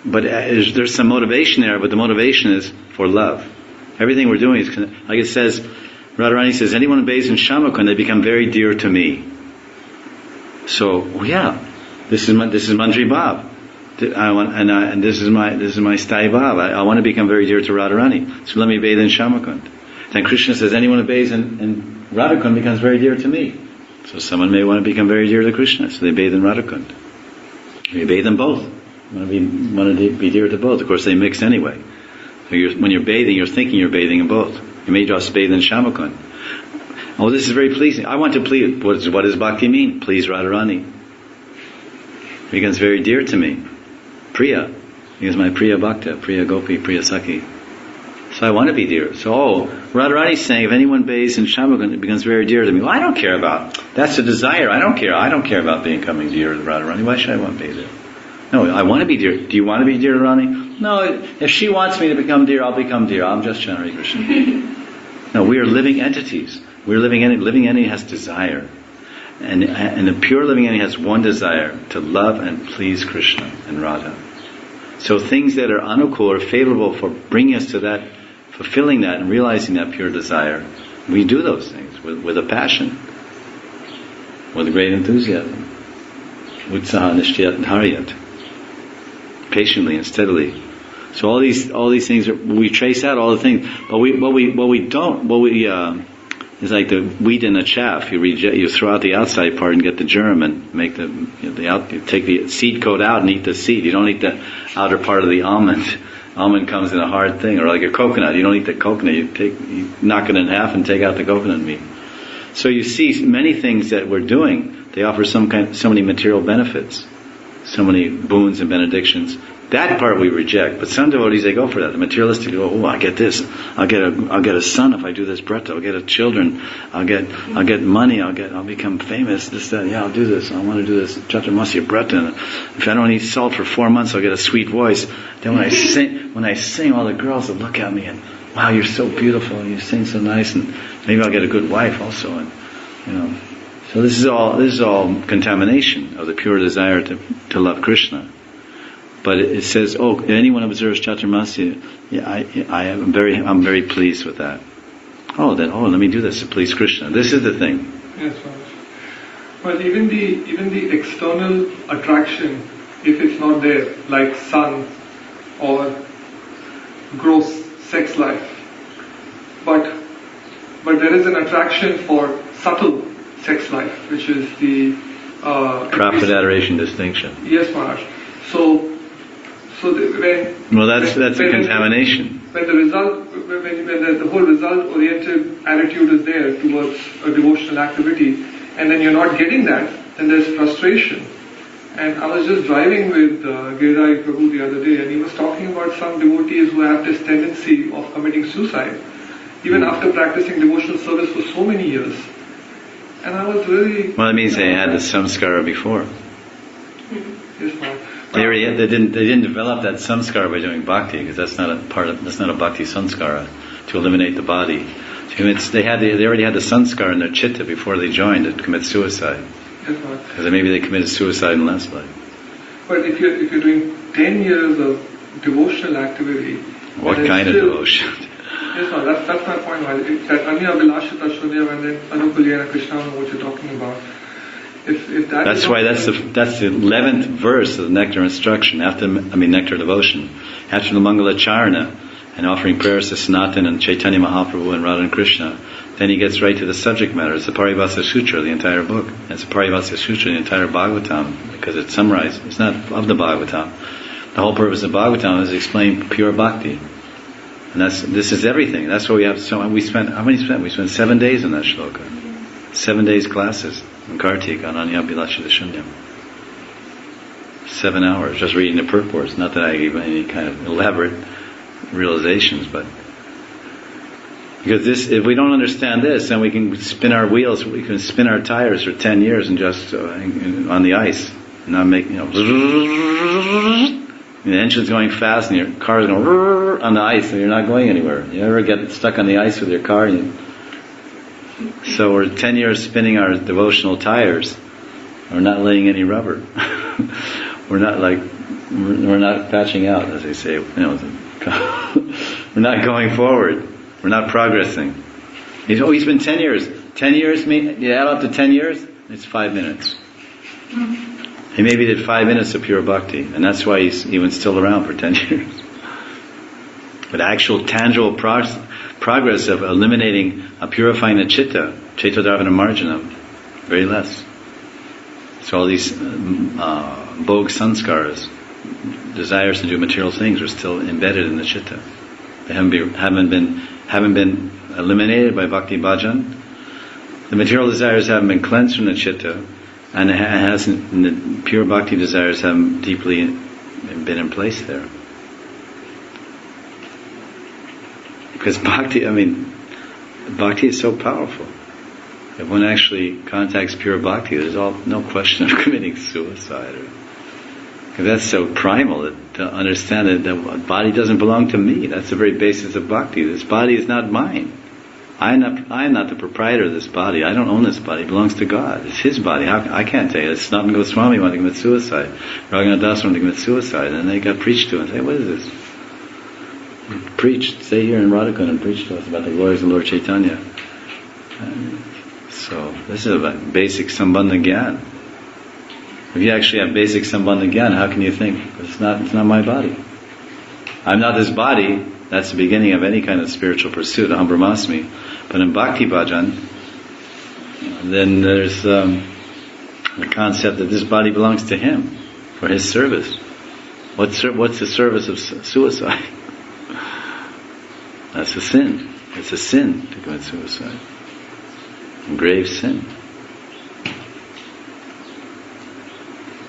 There's some motivation there, but the motivation is for love. Everything we're doing is, like it says, Radharani says, anyone who bathes in Shamakund, they become very dear to me. So, this is Mandri Bhav. And this is my Sthai Bhav. I want to become very dear to Radharani. So let me bathe in Shamakund. Then Krishna says, anyone who bathes in Radhakund becomes very dear to me. So someone may want to become very dear to Krishna, so they bathe in Radhakund. You bathe in both. Want to be dear to both. Of course, they mix anyway. So when you're bathing, you're thinking you're bathing in both. You may just bathe in Shamakund. Oh, this is very pleasing. I want to please. What does bhakti mean? Please Radharani. It becomes very dear to me. Priya. Because my Priya Bhakta, Priya Gopi, Priya Sakhi. So I want to be dear. So, Radharani's saying, if anyone bathes in Shamakund, it becomes very dear to me. Well, I don't care about. That's a desire. I don't care. I don't care about becoming dear to Radharani. Why should I want to be there? No, I want to be dear. Do you want to be dear to Rani? No, if she wants me to become dear, I'll become dear. I'm just Hare Krishna. No, we are living entities. Living entity has desire. And the pure living entity has one desire, to love and please Krishna and Radha. So things that are anukul, or favorable for bringing us to that, fulfilling that and realizing that pure desire, we do those things with a passion, with a great enthusiasm. Utsaha nishtiyat dharyat. Patiently and steadily. So all these things we trace out all the things, but it's like the wheat and the chaff. You throw out the outside part and get the germ, and make you take the seed coat out and eat the seed. You don't eat the outer part of the almond. Almond comes in a hard thing, or like a coconut. You don't eat the coconut. You knock it in half and take out the coconut meat. So you see many things that we're doing. They offer so many material benefits, so many boons and benedictions. That part we reject, but some devotees, they go for that. The materialistic go, I get this. I'll get a son if I do this brata. I'll get children. I'll get money. I'll become famous. This, that. Yeah, I'll do this. I want to do this chaturmasya brata. If I don't eat salt for 4 months, I'll get a sweet voice. Then when I sing, all the girls will look at me and, wow, you're so beautiful and you sing so nice, and maybe I'll get a good wife also. And so this is all contamination of the pure desire to love Krishna. But it says, if anyone observes Chaturmasya, I'm very pleased with that. Let me do this to please Krishna. This is the thing. Yes, but even the external attraction, if it's not there, like sun or gross sex life, but there is an attraction for subtle sex life, which is the profit, adoration, distinction. Yes, Maharaj. So that's a contamination. When the result when the whole result-oriented attitude is there towards a devotional activity, and then you're not getting that, then there's frustration. And I was just driving with Giridhari Prabhu the other day, and he was talking about some devotees who have this tendency of committing suicide, even after practicing devotional service for so many years. And I was really... Well, it means they had the samskara before. Yes, ma'am. They didn't develop that samskara by doing bhakti, because that's not a bhakti samskara to eliminate the body. So they already had the samskara in their chitta before they joined to commit suicide. Yes, ma'am. Because maybe they committed suicide in last life. But if you're doing 10 years of devotional activity, What kind of devotion? Yes, ma'am. That's my point. That Anya Vilashita Shunyam and then Anukulyana Krishna, what you're talking about. If that That's why that's the 11th verse of the nectar instruction. Nectar devotion. After the Mangala Charana and offering prayers to Sanatan and Chaitanya Mahaprabhu and Radha and Krishna, then he gets right to the subject matter. It's the Parivasa Sutra, the entire book. It's the Parivasa Sutra, the entire Bhagavatam, because it's summarized. It's not of the Bhagavatam. The whole purpose of Bhagavatam is to explain pure bhakti. And this is everything. That's what we have. So we spent 7 days in that shloka. 7 days classes in Kartik on Anya Bilashita Shunyam. 7 hours just reading the purports. Not that I gave any kind of elaborate realizations, but because if we don't understand this, then we can spin our wheels, we can spin our tires for 10 years and just on the ice, and not make the engine's going fast and your car is going on the ice and you're not going anywhere. You ever get stuck on the ice with your car? So we're 10 years spinning our devotional tires. We're not laying any rubber. we're not patching out, as they say. We're not going forward. We're not progressing. He's been 10 years. 10 years, you add up to 10 years, it's 5 minutes. He maybe did 5 minutes of pure bhakti, and that's why he's even still around for 10 years. But actual tangible progress of eliminating, purifying the chitta, Chaitodharvana Marjanam, very less. So all these bhog sanskaras, desires to do material things, are still embedded in the chitta. They haven't been eliminated by bhakti bhajan. The material desires haven't been cleansed from the chitta, and the pure bhakti desires haven't deeply been in place there. Because bhakti is so powerful. If one actually contacts pure bhakti, there's no question of committing suicide. Because that's so primal to understand that the body doesn't belong to me. That's the very basis of bhakti. This body is not mine. I am not the proprietor of this body. I don't own this body. It belongs to God. It's His body. I can't tell you. It's Sanatana Goswami wanted to commit suicide. Raghunath Das wanted to commit suicide. And they got preached to and say, what is this? Preach. Stay here in Radhakund and preach to us about the glories of Lord Chaitanya. So this is about basic Sambandha Gyan. If you actually have basic Sambandha Gyan, how can you think it's not my body? I'm not this body. That's the beginning of any kind of spiritual pursuit, Aham Brahmasmi. But in Bhakti Bhajan, then there's the concept that this body belongs to Him for His service. What's the service of suicide? That's a sin. It's a sin to commit suicide. A grave sin.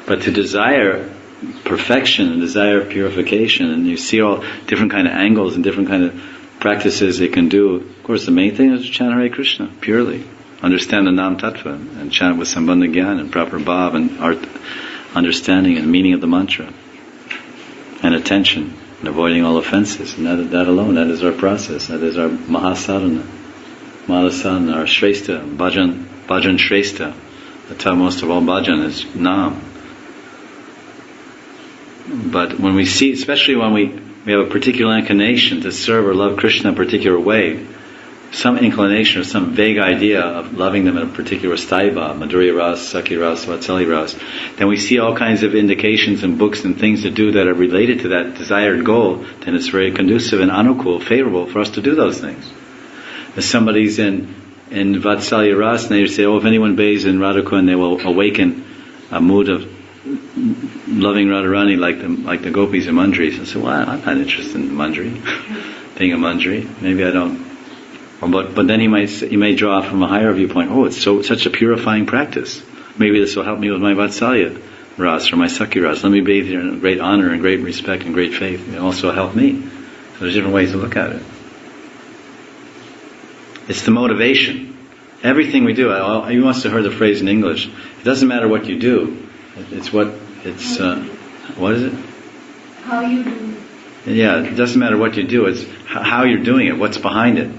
But to desire perfection and desire purification, and you see all different kind of angles and different kind of practices they can do. Of course, the main thing is to chant Hare Krishna purely, understand the Nam Tattva, and chant with Sambandha Gyan and proper bhav and understanding and meaning of the mantra, and attention, and avoiding all offenses. And that alone, that is our process. That is our Mahasadhana, our Shrestha, Bhajan Shrestha. The topmost of all bhajan is Nam. But when we see, especially when we have a particular inclination to serve or love Krishna in a particular way, some inclination or some vague idea of loving them in a particular staiva, Madhurya Ras, Sakhi Ras, Vatsali Ras, then we see all kinds of indications and books and things to do that are related to that desired goal, then it's very conducive and anukul, favorable for us to do those things. If somebody's in Vatsali Ras, and they say, if anyone bathes in Radhakund, they will awaken a mood of loving Radharani like the gopis in Mandris. And say, I'm not interested in Mandri. being a manjari. Maybe I don't. But then he may draw from a higher viewpoint. Oh, it's such a purifying practice. Maybe this will help me with my Vatsalya Ras or my Sakhi Ras. Let me bathe here in great honor and great respect and great faith. It will also help me. So there's different ways to look at it. It's the motivation. Everything we do. You must have heard the phrase in English. It doesn't matter what you do. What is it? How you do. Yeah, it doesn't matter what you do. It's how you're doing it. What's behind it.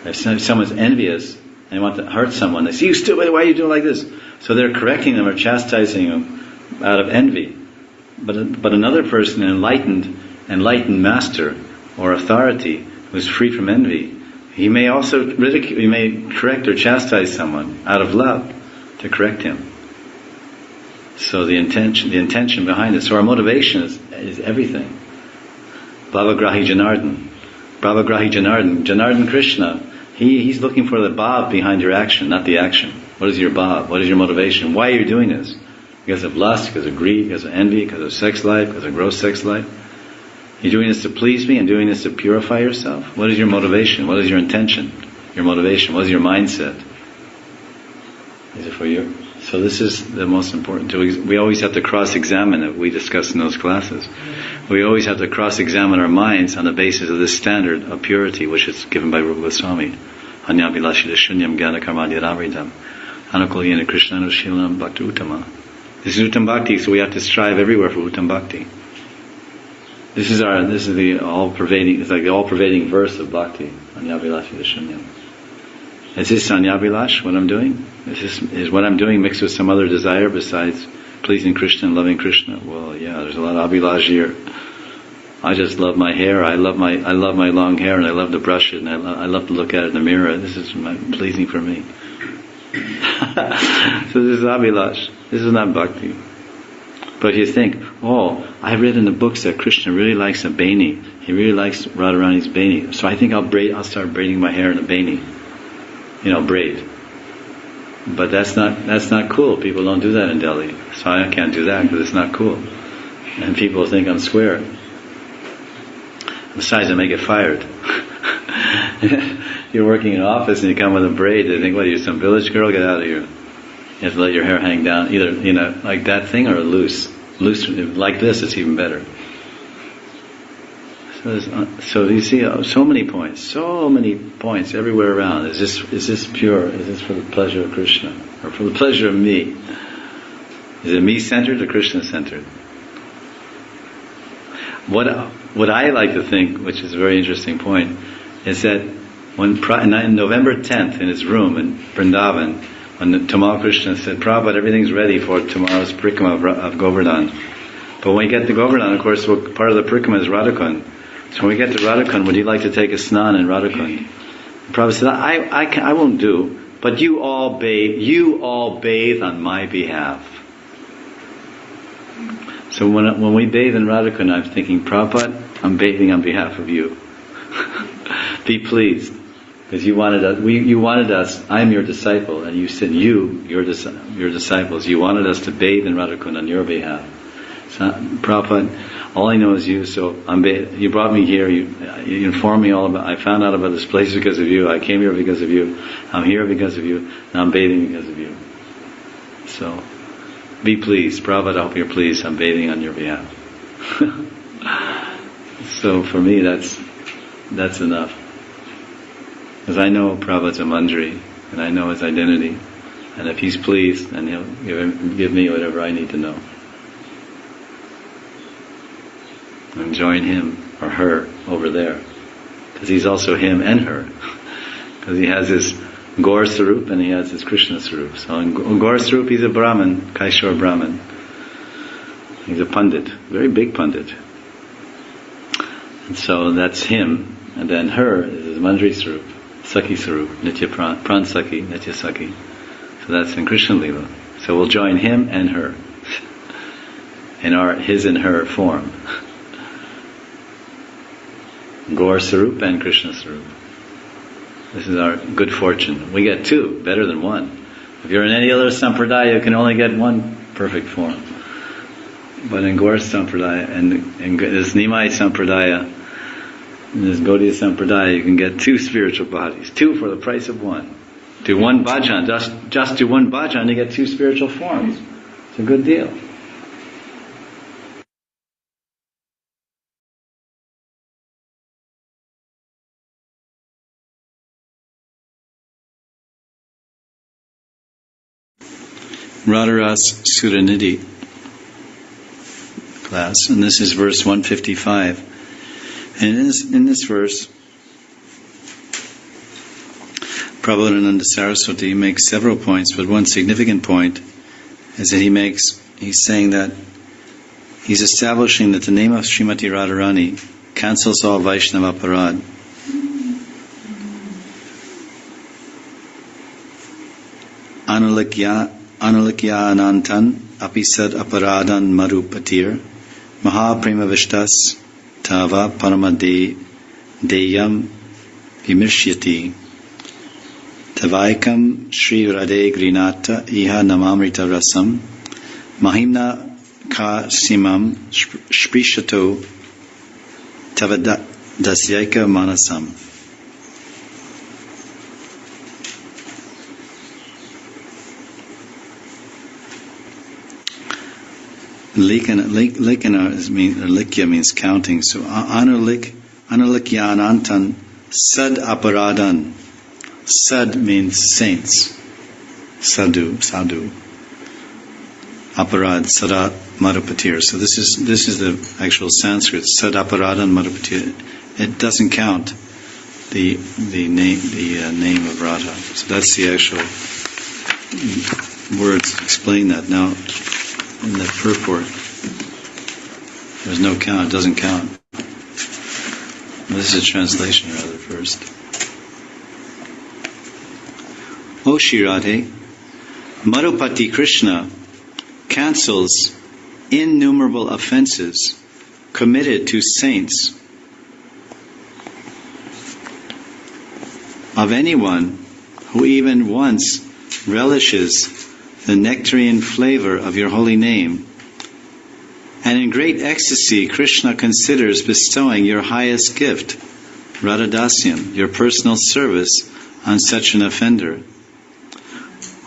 If someone's envious and they want to hurt someone, they say, "You stupid! Why are you doing like this?" So they're correcting them or chastising them out of envy. But another person, an enlightened master or authority who's free from envy, he may also he may correct or chastise someone out of love to correct him. So the intention behind it. So our motivation is everything. Bhavagrahi Janardan Krishna. He's looking for the bhav behind your action, not the action. What is your bhav? What is your motivation? Why are you doing this? Because of lust, because of greed, because of envy, because of sex life, because of gross sex life? You're doing this to please me and doing this to purify yourself? What is your motivation? What is your intention? Your motivation? What is your mindset? Is it for you? So this is the most important. We always have to cross-examine it. We discussed in those classes. We always have to cross-examine our minds on the basis of this standard of purity, which is given by Rupa Goswami. Anyabilashita shunyam jnana karmadhyaravidam anukulyena krishnanushilanam bhakti uttama. This is Uttam Bhakti, so we have to strive everywhere for Uttam Bhakti. This is the all-pervading, it's like the all-pervading verse of Bhakti. Anyabilashita shunyam. Is this Anyabilash, what I'm doing? Is what I'm doing mixed with some other desire besides pleasing Krishna and loving Krishna? Well, yeah, there's a lot of Abhilash here. I just love my hair. I love my long hair, and I love to brush it, and I love to look at it in the mirror. This is pleasing for me. So this is Abhilash. This is not Bhakti. But you think, oh, I read in the books that Krishna really likes a beni. He really likes Radharani's beni. So I think I'll start braiding my hair in a beni. Braid. But that's not cool. People don't do that in Delhi. So I can't do that because it's not cool. And people think I'm square. Besides, I may get fired. You're working in an office and you come with a braid, they think, what, are you some village girl? Get out of here. You have to let your hair hang down, either, like that thing or loose. Loose, like this, it's even better. So you see so many points everywhere around. Is this pure? Is this for the pleasure of Krishna or for the pleasure of me? Is it me-centered or Krishna-centered? What I like to think, which is a very interesting point, is that when in November 10th in his room in Vrindavan, when Tamal Krishna said, "Prabhupada, everything's ready for tomorrow's parikama of Govardhan." But when we get to Govardhan, of course, part of the parikama is Radhakund. So when we get to Radhakund, would you like to take a snan in Radhakund? Prabhupada said, I won't do, but you all bathe on my behalf. So when we bathe in Radhakund, I'm thinking, Prabhupada, I'm bathing on behalf of you. Be pleased. Because you wanted us, I'm your disciple, and you said your disciples, you wanted us to bathe in Radhakund on your behalf. So, Prabhupada, all I know is you, so you brought me here, you informed me all about, I found out about this place because of you, I came here because of you, I'm here because of you, and I'm bathing because of you. So, be pleased, Prabhupada, I hope you're pleased, I'm bathing on your behalf. So for me, that's enough. Because I know Prabhupada's a manjari, and I know his identity, and if he's pleased, then he'll give me whatever I need to know. And join him or her over there, because he's also him and her, because he has his Gaur Sarup and he has his Krishna Sarup. So in Gaur Sarup he's a Brahmin, Kaishor Brahmin. He's a Pandit, very big Pandit. And so that's him, and then her is his Manjari Sarup, Sakhi Sarup, Nitya Pran Sakhi, Nitya Sakhi. So that's in Krishna Lila. So we'll join him and her in his and her form. Gaur Sarup and Krishna Sarup. This is our good fortune. We get two, better than one. If you're in any other sampradaya, you can only get one perfect form. But in Gaur Sampradaya and in this Nimai Sampradaya, In this Gaudiya Sampradaya, you can get 2 spiritual bodies, 2 for the price of 1. Do 1 bhajan, just do 1 bhajan, you get 2 spiritual forms. It's a good deal. Radharas Suranidhi class, and this is verse 155. And in this verse, Prabhupada Saraswati makes several points, but one significant point is that he's saying that he's establishing that the name of Srimati Radharani cancels all Vaishnava parad. Anulikya anantan apisad aparadan marupatir mahaprema vishtas tava paramade deyam vimishyati tavaikam Sri Radhe Grinata iha namamrita rasam mahimna ka simam sprishato tavadasyaika manasam. Likya means counting. So anulikya anantan sad aparadan. Sad means saints. Sadhu. Aparad, sadat, marupatir. So this is the actual Sanskrit. Sad aparadan marupatir. It doesn't count the name of Radha. So that's the actual words explain that. Now in the purport, there's no count. It doesn't count. This is a translation rather first. O Shri Radhe, Madhupati Krishna cancels innumerable offenses committed to saints of anyone who even once relishes the nectarian flavor of your holy name. And in great ecstasy, Krishna considers bestowing your highest gift, Radhadasyam, your personal service, on such an offender.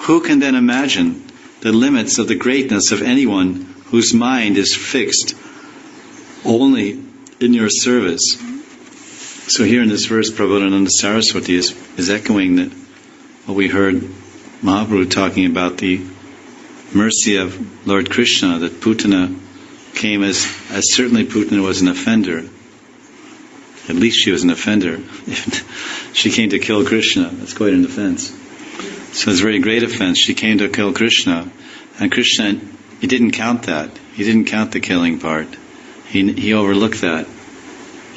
Who can then imagine the limits of the greatness of anyone whose mind is fixed only in your service? So here in this verse, Prabhupada Saraswati is echoing what we heard Mahaprabhu talking about the mercy of Lord Krishna, that Putana came as certainly Putana was an offender. At least she was an offender. She came to kill Krishna. That's quite an offense. So it's a very great offense. She came to kill Krishna. And Krishna, he didn't count that. He didn't count the killing part. He overlooked that.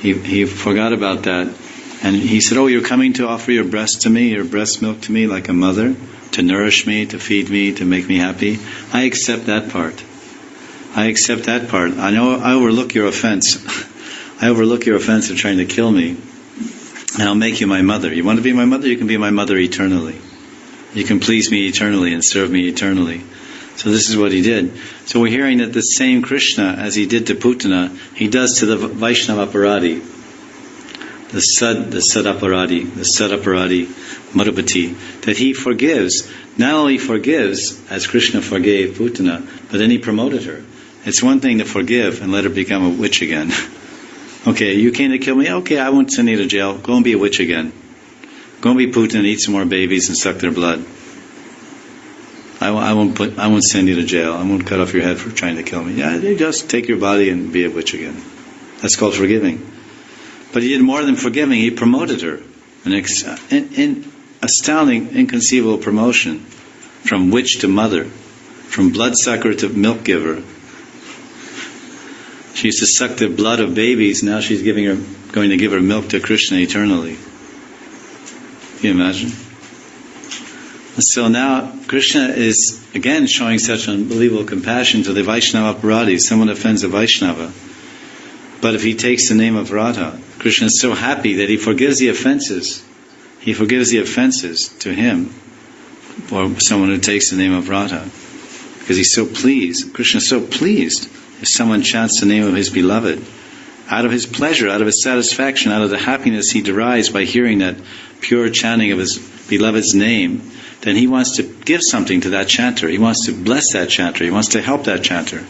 He forgot about that. And he said, oh, you're coming to offer your breast to me, your breast milk to me like a mother, to nourish me, to feed me, to make me happy. I accept that part. I accept that part. I know I overlook your offense. I overlook your offense of trying to kill me. And I'll make you my mother. You want to be my mother? You can be my mother eternally. You can please me eternally and serve me eternally. So this is what he did. So we're hearing that the same Krishna, as he did to Putana, he does to the Vaishnava Aparadi, the Sadaparadi, Madhupati, that he forgives. Not only forgives, as Krishna forgave Putana, but then he promoted her. It's one thing to forgive and let her become a witch again. Okay, you came to kill me? Okay, I won't send you to jail. Go and be a witch again. Go and be Putana and eat some more babies and suck their blood. I won't send you to jail. I won't cut off your head for trying to kill me. Yeah, they just take your body and be a witch again. That's called forgiving. But he did more than forgiving. He promoted her. An astounding, inconceivable promotion. From witch to mother. From bloodsucker to milk giver. She used to suck the blood of babies. Now she's going to give her milk to Krishna eternally. Can you imagine? So now Krishna is again showing such unbelievable compassion to the Vaishnava Aparadi. Someone offends a Vaishnava. But if he takes the name of Radha, Krishna is so happy that he forgives the offenses. He forgives the offenses to him, or someone who takes the name of Radha. Because he's so pleased. Krishna is so pleased if someone chants the name of his beloved. out of his pleasure, out of his satisfaction, out of the happiness he derives by hearing that pure chanting of his beloved's name, then he wants to give something to that chanter. He wants to bless that chanter. He wants to help that chanter.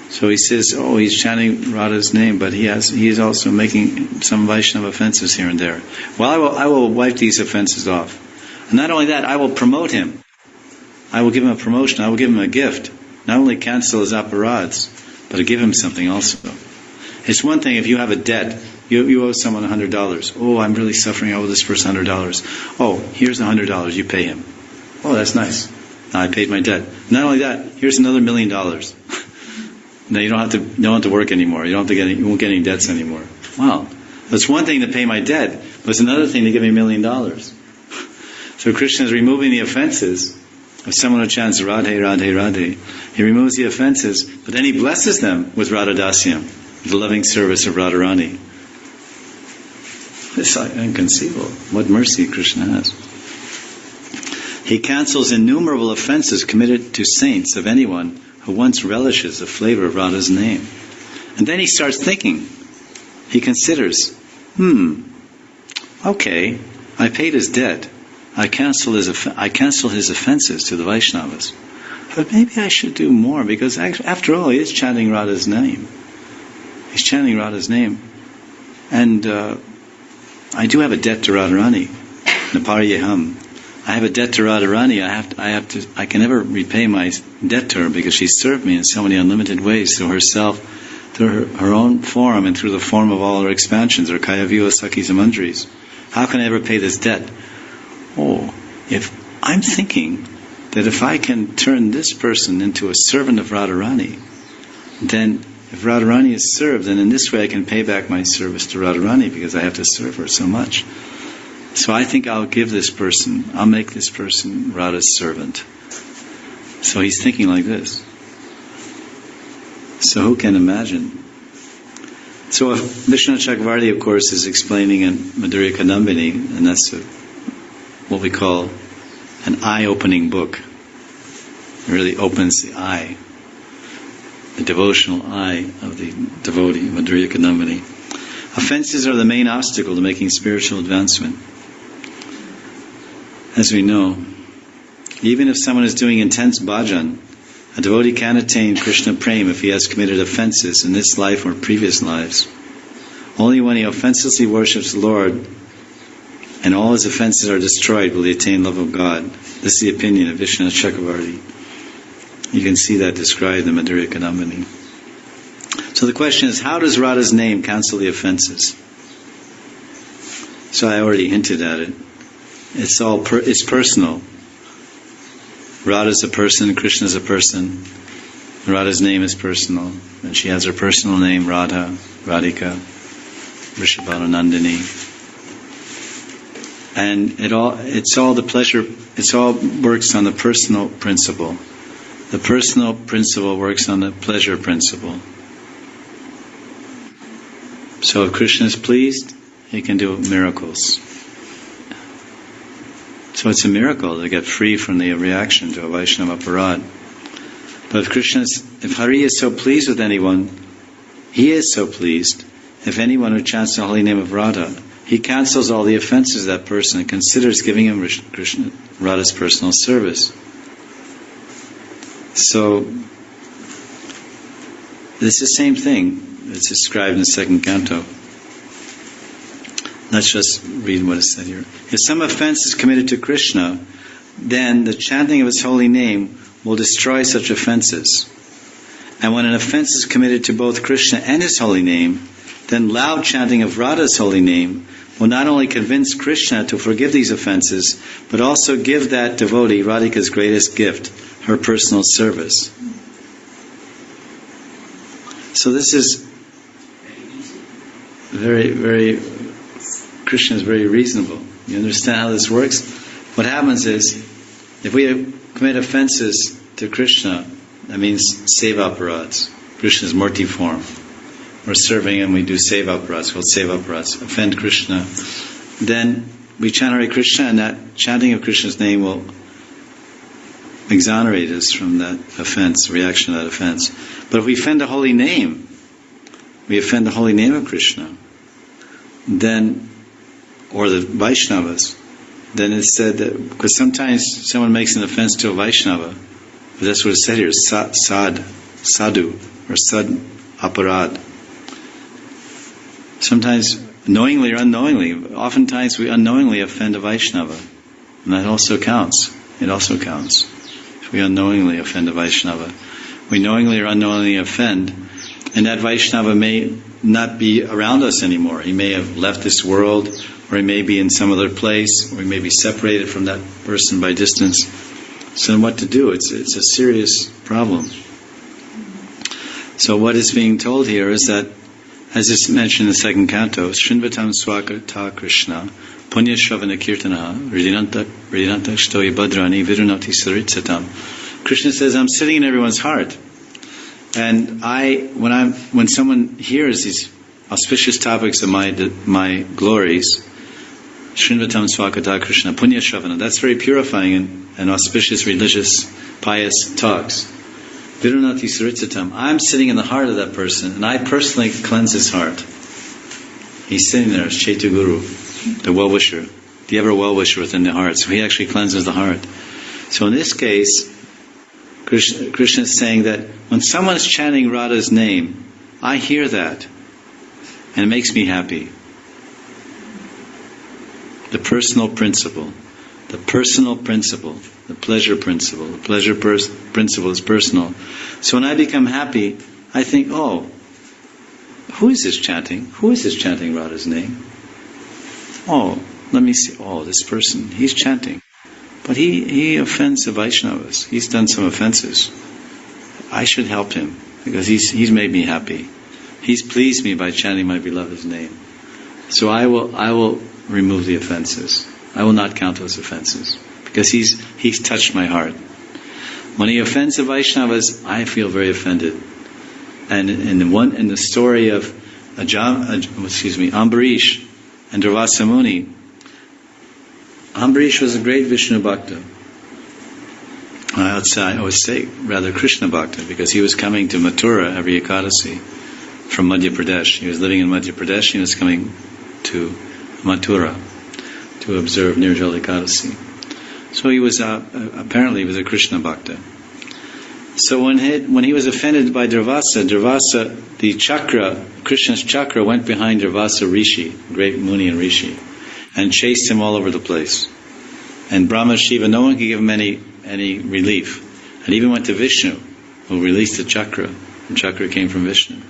So he says, oh, he's chanting Radha's name, but he is also making some Vaishnava offenses here and there. Well, I will wipe these offenses off. And not only that, I will promote him. I will give him a promotion. I will give him a gift. Not only cancel his aparads, but to give him something also. It's one thing if you have a debt. You owe someone $100. Oh, I'm really suffering. I owe this person $100. Oh, here's $100. You pay him. Oh, that's nice. Now I paid my debt. Not only that, here's another $1 million. Now you don't have to work anymore. You won't get any debts anymore. Wow. It's one thing to pay my debt, but it's another thing to give me $1 million. So Krishna is removing the offenses of someone who chants Radhe, Radhe, Radhe. He removes the offenses, but then he blesses them with Radha Dasyam, the loving service of Radharani. It's inconceivable. What mercy Krishna has. He cancels innumerable offenses committed to saints of anyone who once relishes the flavor of Radha's name. And then he starts thinking. He considers, okay, I paid his debt. I cancel his offenses to the Vaishnavas. But maybe I should do more, because after all, he is chanting Radha's name. He's chanting Radha's name. And I do have a debt to Radharani. Naparyaham. I have a debt to Radharani. I can never repay my debt to her, because she served me in so many unlimited ways through herself, through her own form, and through the form of all her expansions, her Kayaviva, Sakis, and Mandris. How can I ever pay this debt? Oh, if I'm thinking that if I can turn this person into a servant of Radharani, then if Radharani is served, then in this way I can pay back my service to Radharani, because I have to serve her so much. So I think I'll make this person Radha's servant. So he's thinking like this. So who can imagine? So Vishnu Chakravarti, of course, is explaining in Madhurya Kadambini, and that's what we call an eye-opening book. It really opens the eye, the devotional eye of the devotee, Madhurya Kadambini. Offenses are the main obstacle to making spiritual advancement. As we know, even if someone is doing intense bhajan, a devotee can attain Krishna Prem if he has committed offenses in this life or previous lives. Only when he offenselessly worships the Lord and all his offenses are destroyed will he attain love of God. This is the opinion of Vishnu Chakravarti. You can see that described in Madhurya Kadambini. So the question is, how does Radha's name cancel the offenses? So I already hinted at it. It's personal. Radha's a person, Krishna's a person. Radha's name is personal, and she has her personal name, Radha, Radhika, Vrishabhanu Nandini. And it's all the pleasure, it all works on the personal principle. The personal principle works on the pleasure principle. So if Krishna is pleased, he can do miracles. So it's a miracle to get free from the reaction to a Vaishnava aparad. But if Hari is so pleased with anyone, he is so pleased. If anyone who chants the holy name of Radha, he cancels all the offenses of that person and considers giving him Radha's personal service. So it's the same thing. It's described in the second canto. Let's just read what is said here. If some offense is committed to Krishna, then the chanting of his holy name will destroy such offenses. And when an offense is committed to both Krishna and his holy name, then loud chanting of Radha's holy name will not only convince Krishna to forgive these offenses, but also give that devotee Radhika's greatest gift, her personal service. So this is very, very... Krishna is very reasonable. You understand how this works? What happens is, if we commit offenses to Krishna, that means seva aparats. Krishna is murti form. We're serving him, we do seva aparats, called seva aparats, offend Krishna. Then we chant Hare Krishna, and that chanting of Krishna's name will exonerate us from that offense, reaction to that offense. But if we offend a holy name, we offend the holy name of Krishna, then, or the Vaishnavas, then it's said that, because sometimes someone makes an offense to a Vaishnava, but that's what it said here, sadhu, or sad aparad. Sometimes, knowingly or unknowingly, oftentimes we unknowingly offend a Vaishnava, and that also counts. It also counts. If we unknowingly offend a Vaishnava, we knowingly or unknowingly offend, and that Vaishnava may not be around us anymore. He may have left this world, or he may be in some other place, or he may be separated from that person by distance. So what to do? It's a serious problem. So what is being told here is that, as is mentioned in the second canto, Srinvatam Swakata Krishna, Punya Shravana Kirtana, Ridinanta Shtoi Badrani, Virunati Saritsatam. Krishna says, I'm sitting in everyone's heart. And when someone hears these auspicious topics of my glories, Srinvatam Swakata Krishna, Punya Shravana, that's very purifying and auspicious, religious, pious talks. Virunati Saritsatam, I'm sitting in the heart of that person, and I personally cleanse his heart. He's sitting there as Chetu Guru, the well-wisher, the ever well-wisher within the heart. So he actually cleanses the heart. So in this case, Krishna is saying that when someone's chanting Radha's name, I hear that, and it makes me happy. The personal principle. The personal principle, the pleasure principle. The pleasure principle is personal. So when I become happy, I think, oh, who is this chanting? Who is this chanting Radha's name? Oh, let me see. Oh, this person, he's chanting. But he offends the Vaishnavas. He's done some offenses. I should help him, because he's made me happy. He's pleased me by chanting my beloved's name. So I will remove the offenses. I will not count those offenses, because he's touched my heart. When he offends the Vaishnavas, I feel very offended. And in the story of Ambarish and Durvasa Muni, Ambarish was a great Vishnu Bhakta. I would say rather Krishna Bhakta, because he was coming to Mathura every Ekadasi from Madhya Pradesh. He was living in Madhya Pradesh. He was coming to Mathura to observe Nirjala Ekadasi. So he was apparently he was a Krishna Bhakta. So when he was offended by Durvasa, the chakra, Krishna's chakra, went behind Durvasa Rishi, great Muni and Rishi, and chased him all over the place. And Brahma, Shiva, no one could give him any relief. And even went to Vishnu, who released the chakra. The chakra came from Vishnu.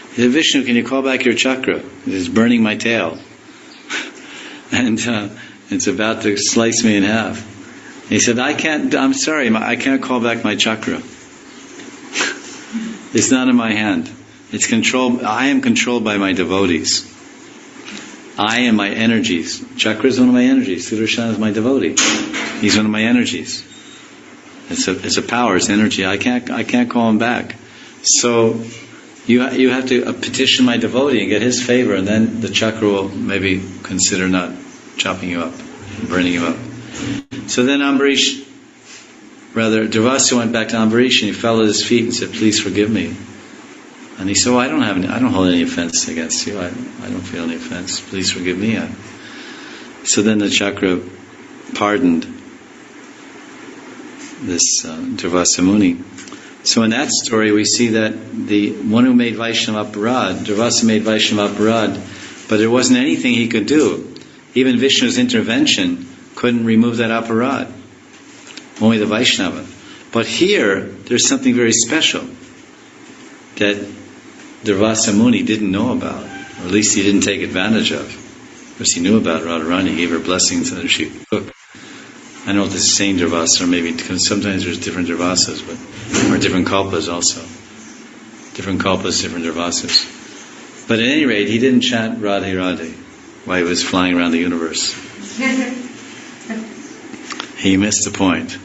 He said, Vishnu, can you call back your chakra? It is burning my tail. And it's about to slice me in half. He said, I'm sorry, I can't call back my chakra. It's not in my hand. It's controlled. I am controlled by my devotees. I am my energies. Chakra is one of my energies. Sudarshan is my devotee. He's one of my energies. It's a power. It's energy. I can't call him back. So you have to petition my devotee and get his favor, and then the chakra will maybe consider not chopping you up, burning you up. So then Durvasa went back to Ambarish and he fell at his feet and said, please forgive me. And he said, well, I don't hold any offense against you. I don't feel any offense. Please forgive me. So then the chakra pardoned this Durvasa Muni. So in that story we see that the one who made Vaishnava Aparad, Durvasa made Vaishnava Aparad, but there wasn't anything he could do. Even Vishnu's intervention couldn't remove that Aparad. Only the Vaishnava. But here, there's something very special that Durvasa Muni didn't know about, or at least he didn't take advantage of. Of course, he knew about Radharani, he gave her blessings and she could cook. I don't know if it's the same Durvasa, or maybe, because sometimes there's different Durvasas, or different kalpas also. Different kalpas, different Durvasas. But at any rate, he didn't chant Radhe Radhe while he was flying around the universe. He missed the point.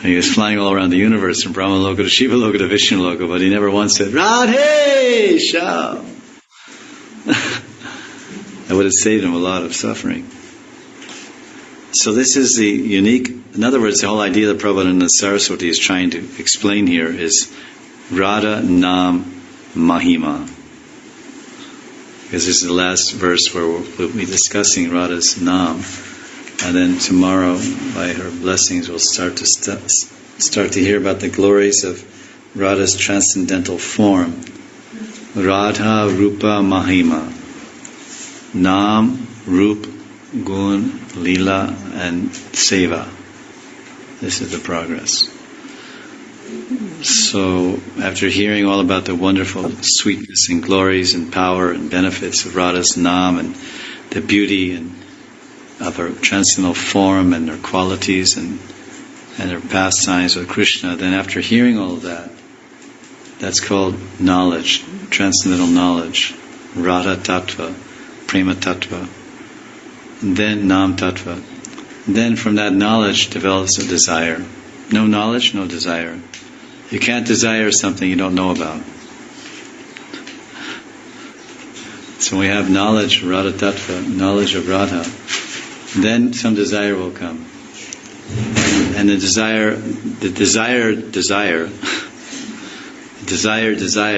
He was flying all around the universe, from Brahma Loka to Shiva Loka to Vishnu Loka, but he never once said, Radhe Sham. That would have saved him a lot of suffering. So this is the unique, in other words, the whole idea that Prabhupada Saraswati is trying to explain here is Radha Nam Mahima. because this is the last verse where we'll be discussing Radha's Nam. And then tomorrow, by her blessings, we'll start to hear about the glories of Radha's transcendental form. Radha Rupa Mahima. Nam, Rup, Gun, Lila, and Seva. This is the progress. So, after hearing all about the wonderful sweetness and glories and power and benefits of Radha's Nam and the beauty and of her transcendental form and her qualities and her pastimes with Krishna, then after hearing all of that, that's called knowledge, transcendental knowledge, Radha Tattva, Prema Tattva, and then Nam Tattva. And then from that knowledge develops a desire. No knowledge, no desire. You can't desire something you don't know about. So we have knowledge, Radha Tattva, knowledge of Radha, then some desire will come. And the desire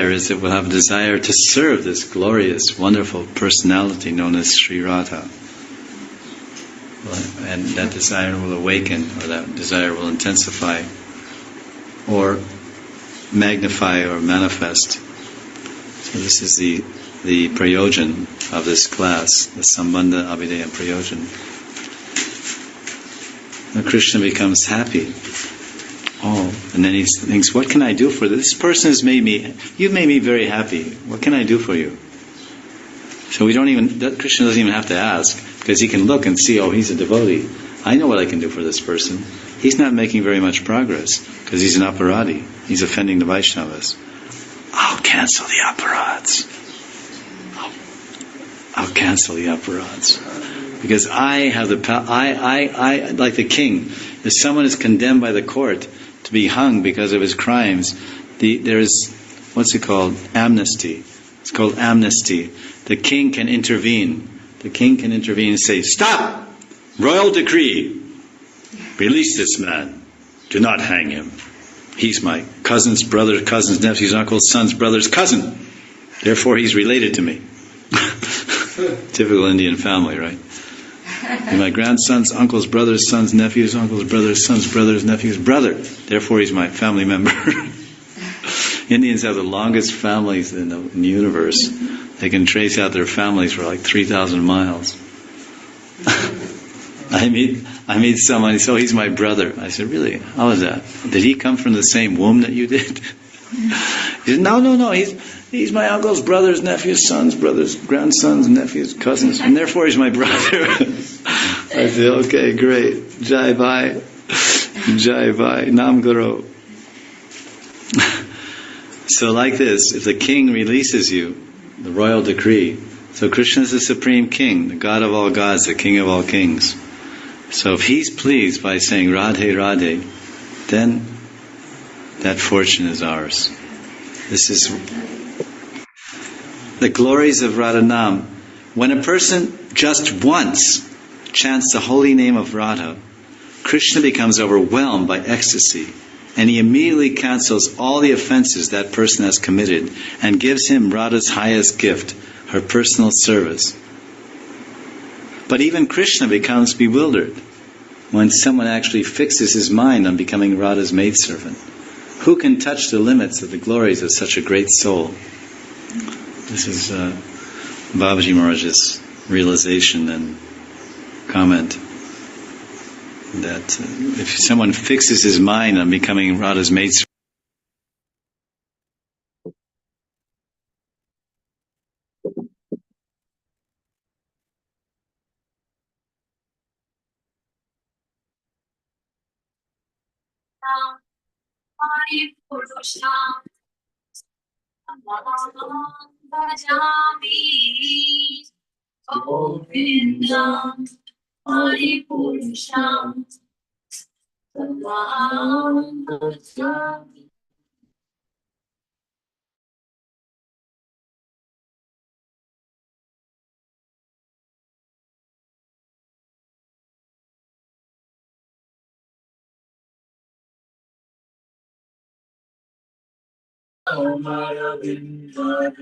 is that we'll have a desire to serve this glorious, wonderful personality known as Sri Radha. And that desire will awaken, or that desire will intensify, or magnify, or manifest. So this is the prayojan of this class, the Sambandha Abhideya Prayojan. And Krishna becomes happy. Oh, and then he thinks, what can I do for this? This person has made me, you've made me very happy. What can I do for you? So Krishna doesn't even have to ask, because he can look and see, oh, he's a devotee. I know what I can do for this person. He's not making very much progress, because he's an aparadi. He's offending the Vaishnavas. I'll cancel the aparads. I'll cancel the aparads. Because I have the power, I like the king. If someone is condemned by the court to be hung because of his crimes, there is, what's it called? Amnesty. It's called amnesty. The king can intervene. The king can intervene and say, stop! Royal decree! Release this man. Do not hang him. He's my cousin's brother, cousin's nephew's uncle's son's brother's cousin. Therefore he's related to me. Typical Indian family, right? He's my grandson's uncle's brother's son's nephew's uncle's brother's son's brother's nephew's brother. Therefore he's my family member. Indians have the longest families in the universe. They can trace out their families for like 3,000 miles. I meet someone, so he's my brother. I said, really? How is that? Did he come from the same womb that you did? He said, no, he's my uncle's brother's nephew's son's brother's grandson's nephew's cousins, and therefore he's my brother. I said, okay, great. Jai Bhai. Jai Bhai. Nam Guru. So like this, if the king releases you, the royal decree, so Krishna is the supreme king, the god of all gods, the king of all kings. So if he's pleased by saying Radhe Radhe, then that fortune is ours. This is the glories of Radhanam. When a person just once chants the holy name of Radha, Krishna becomes overwhelmed by ecstasy, and he immediately cancels all the offenses that person has committed and gives him Radha's highest gift, her personal service. But even Krishna becomes bewildered when someone actually fixes his mind on becoming Radha's maidservant. Who can touch the limits of the glories of such a great soul? This is Babaji Maharaj's realization and comment that if someone fixes his mind on becoming Radha's maidservant, Govindam Hari Purusham Tamam Bhajami. Om Maya Vindhya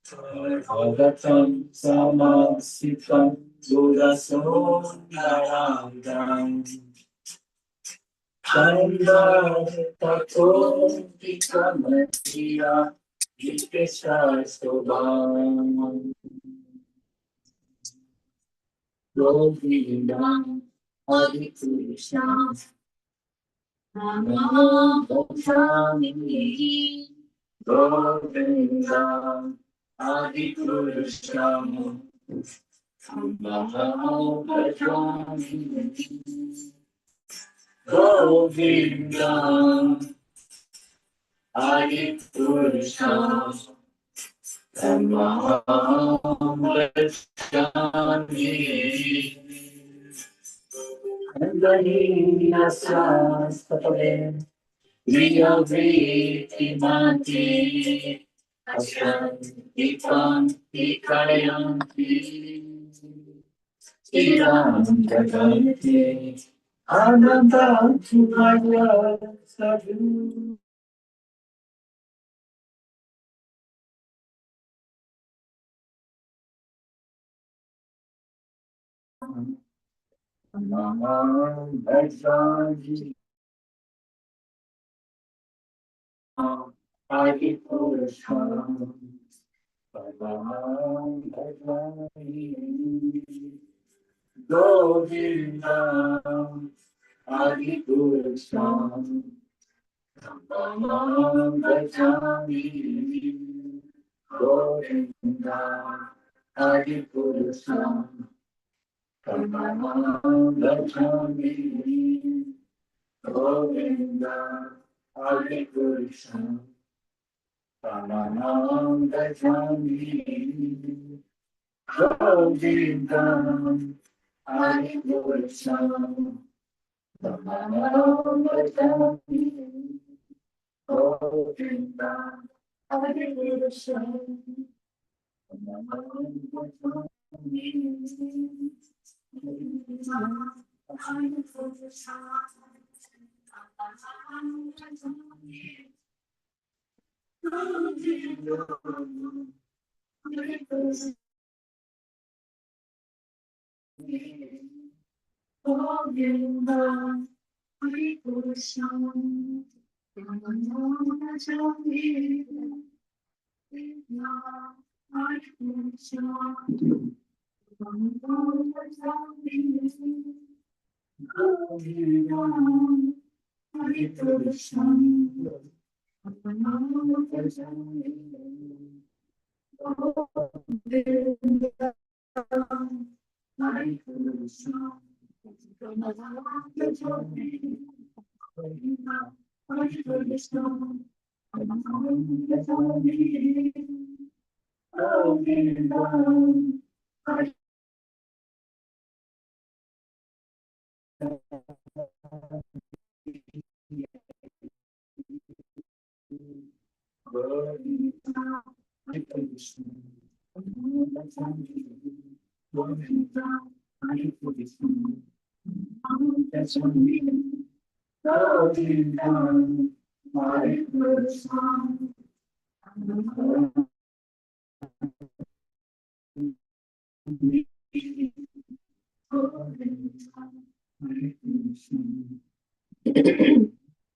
Bhagavatam samasitam budasundaram Chandra tato vikamatiya vikeshastobam Govindam Hare Krishna Namah Gopani Govindam Hare Krishna Namah Gopani Govindam Hare Krishna Namah Gopani Andalina Sastatale, Ria Viti Manti, Ashan Ipan Ikayanti, Iram Jaganti, Ananda Chubaya Sadhu. Namah Bhajaji Adi Purusha Namah Bhajaji Govinda Adi Purusha Namah Bhajaji Govinda Adi Purusha Namah Bhajaji Govinda Adi Purusha Namah Bhajaji Govinda Adi Purusha Namah Bhajaji Govinda Adi Purusha Namah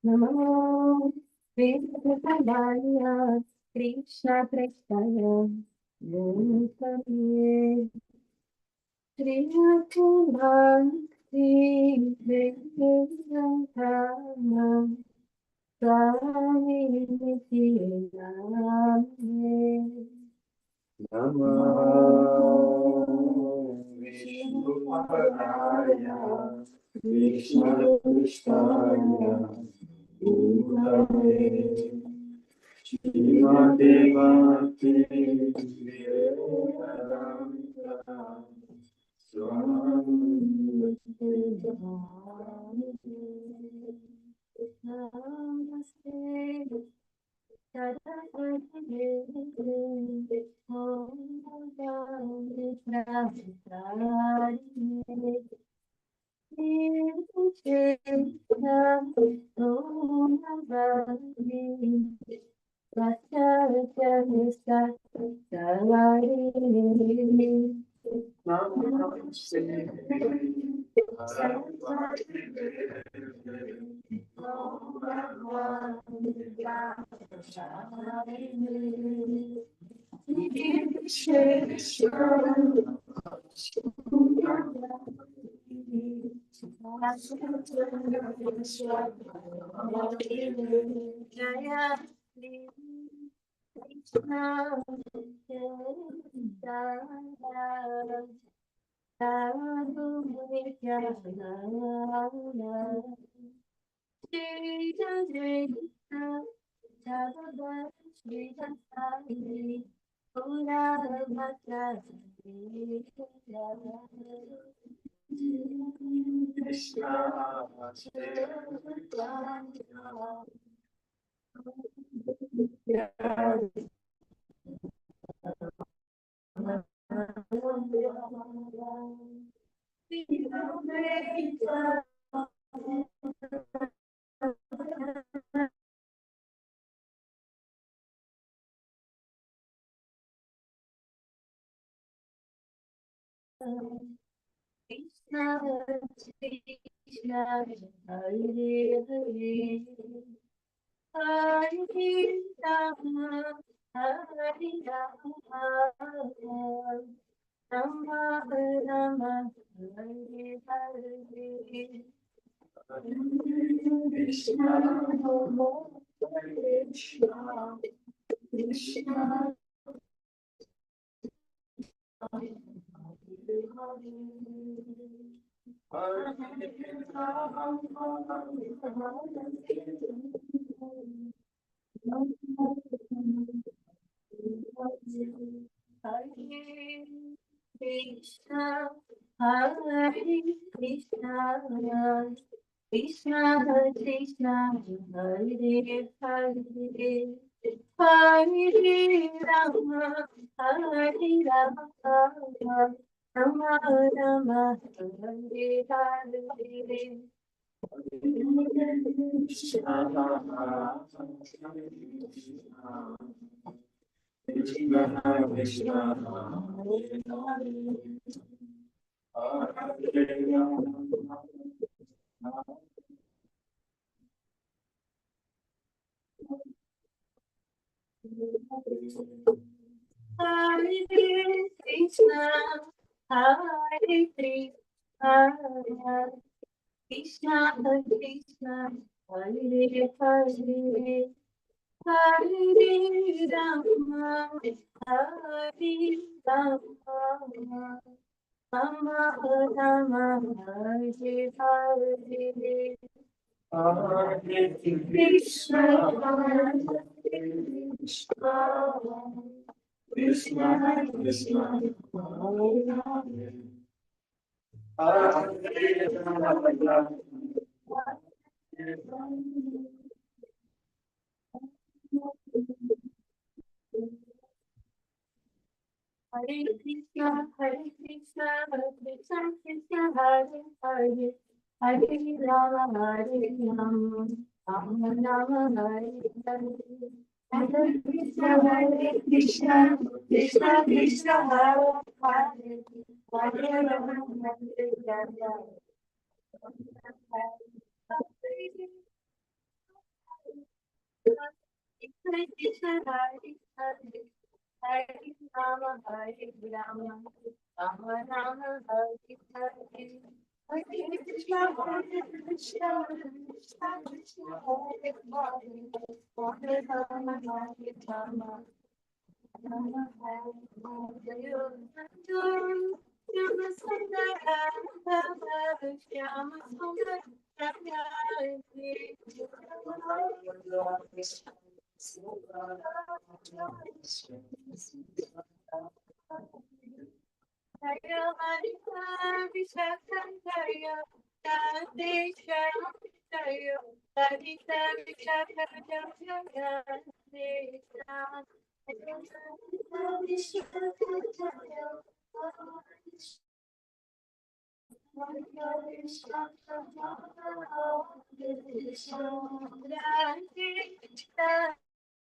Namo Krishna Krishna Krishna Gopale Krishna Bhakti Dhira Swami Dhira Namah Vishnupadaya Krishna Krishnaya Bhutale Srimati Bhakti Vedanta Swami Namaste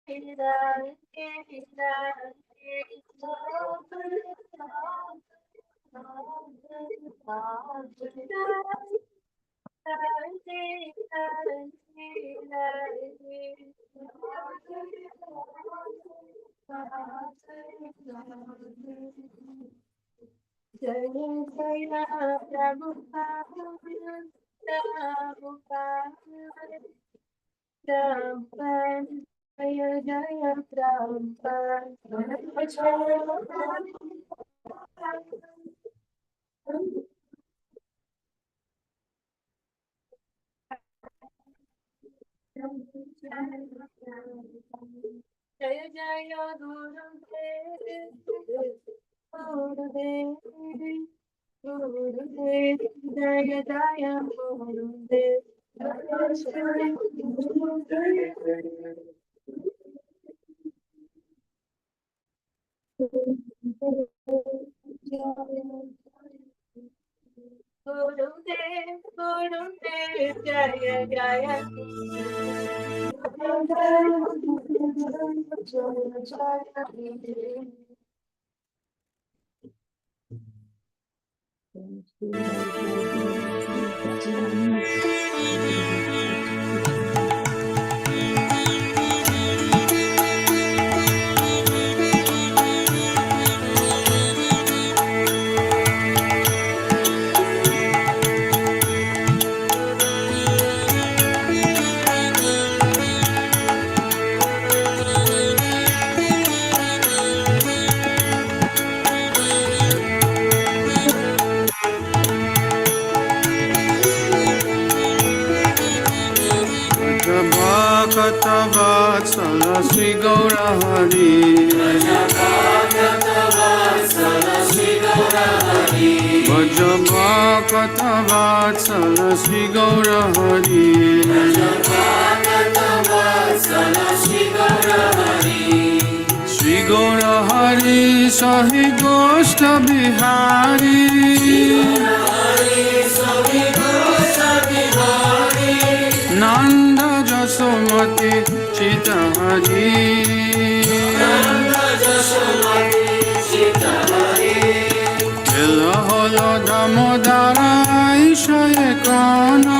Jaya Jaya Prabhupada, Prabhupada, Jaya Jaya Prabhupada. Jaya Jaya Gurudev, Gurudev, Gurudev, Jaya Jaya Gurudev. Gurudev, Gurudev, Jaya Jaya Gurudev. Vatsala Sri Gaurahari Vajabhakata Vatsala Sri Gaurahari Sri Gaurahari Sahi Gosta Bihari Nanda Jasomati Chitahari Ela Holo Damodara Ishaye Kana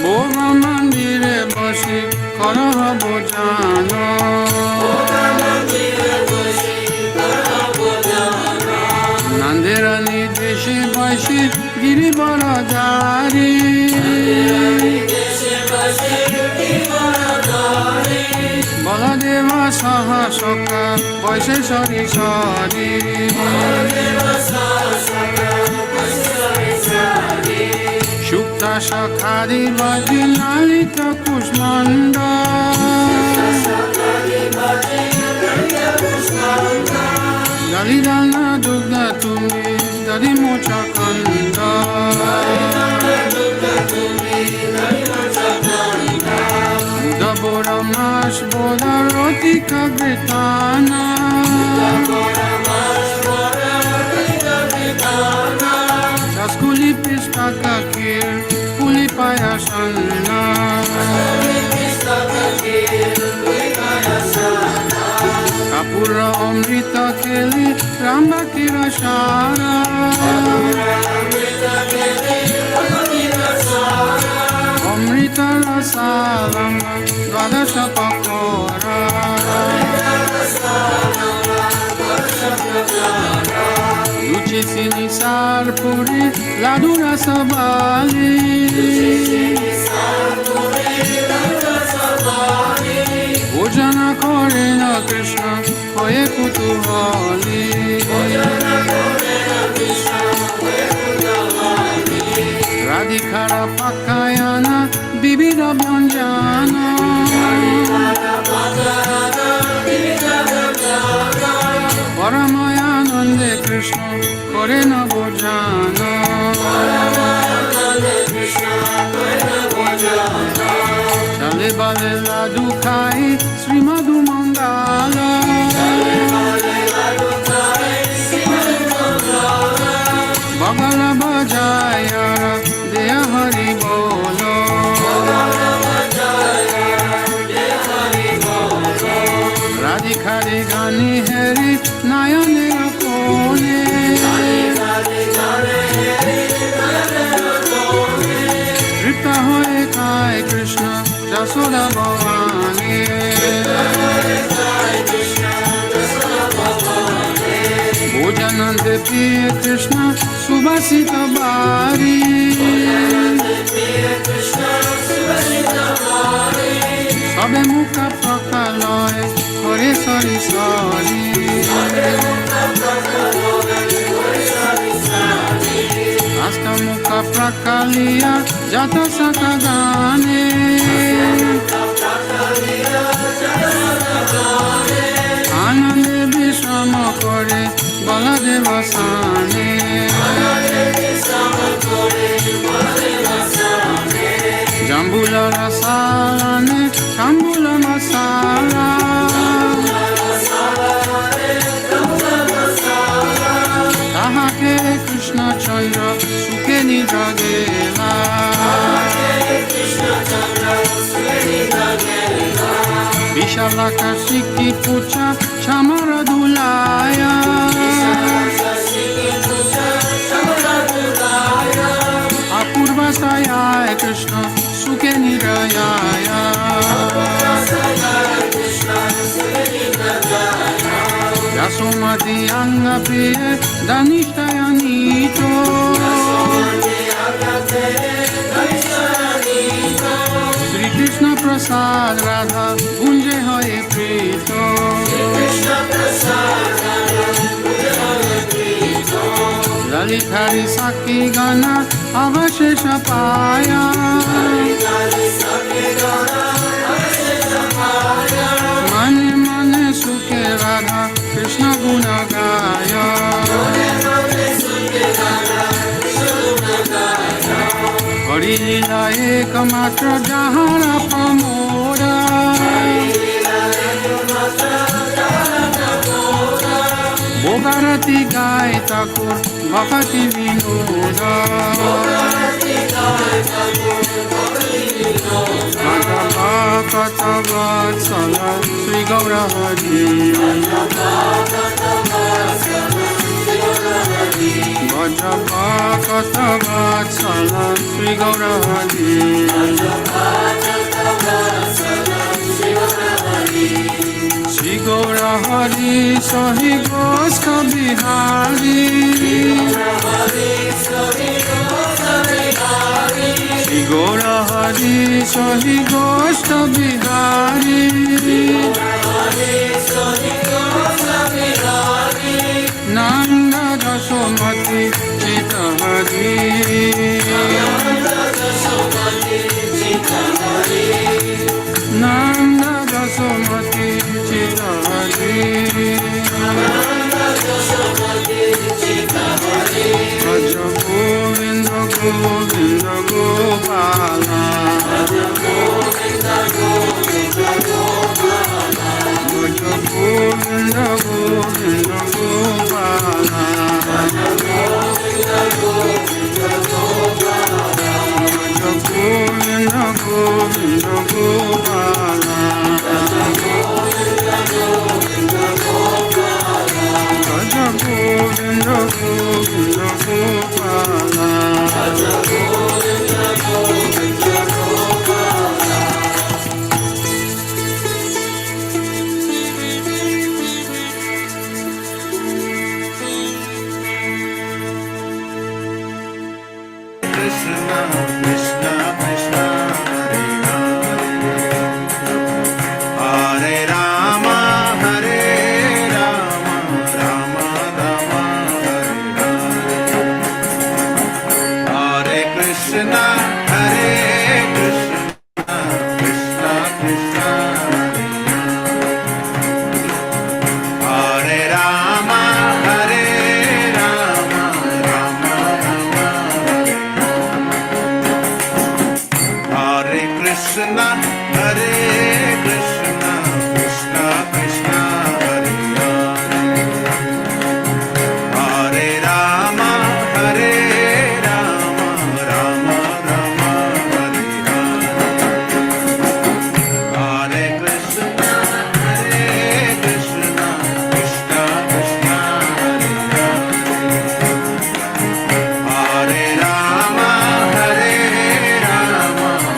Bhoga Mandire Bashi Karaha Bojana Nandera Nideshi Bashi Giri Baradari Baladeva Saha Saka Vaise Sari Sari Shukta Shakhadi Vaji Lalita Kusmanda Dalidana Dugda Tumi Dadi Mocha Kanda Dabora Mash Boda Rotika Gritana Saskuli Pistaka Kir Puli Payasana Kapura Amrita Keli Ramba Kirashara Amrita Rasalama Dvadasha Pakora Luci Sinisar Puri Ladura Sabali Bhojana Korena Krishna Hoye Kutuhali Radhikara Pakayana Bibida Bhanjana Paramayanande Krishna Korena Bhojana Chale Bale Ladu Khai Sri Madhu Mandala Bagala Bajaya Deya Hari Bolo hoye khai Krishna Jasoda Bhavani Bhojanand Priya Krishna Subhasita Bari Sabe mukha prakaloy Hare Sari Sari Asta mukha prakaliya Jata sakagane Anande Vishama Kore Baladeva Sane Jambula Rasalane Shambula Masala Tahake Krishna Chandra Sukhe Nidra Vishalaka Sikhi Pucha Chamara Dulaya Apurva Saya Krishna Sukhe Nirayaya Yasomati Anga Priye Danishtaya Nito Shri Krishna Prasad Radha Unje Hoye Prito Lalitari Sakhi Gana Avashesha Paya Mane Mane Sukhe Radha Krishna Guna Gaya Hari Lila Ekamatra Jahara Pamoda Bhogarati Gai Thakur Bhakti Vinoda Madhava Katavatsala Sri Gaura Hari Madhava Katavatsala Sri Gaura Hari Sri Gaura Hari Sahi Gosta Bihari Sri Gaura Hari Sahi Gosta Bihari Nanda Jasomati Chita Hari Nanda Jasomati Chita Hari Raja Govinda Govinda Gopala Raja Govinda Govinda Gopala Raja Govinda Govinda Gopala Raja Govinda Govinda Gopala Raja Govinda Govinda Gopala Raja Govinda Govinda Gopala Raja Govinda Govinda Gopala Raja Govinda Govinda Gopala Krishna Krishna Krishna Hare Hare Hare Rama Hare Rama Rama Rama Hare Hare Hare Krishna Hare Krishna Krishna Krishna Hare Hare Rama Hare Rama Rama Rama Hare Krishna Hare Krishna Krishna Krishna Hare Hare Hare Rama Hare Rama Rama Rama Hare Hare Krishna Hare Krishna Krishna Krishna Hare Hare Hare Rama Hare Rama Rama Rama Hare Hare Hare Krishna Hare Krishna Krishna Krishna Hare Hare Hare Rama Hare Rama Rama Rama Hare Hare Hare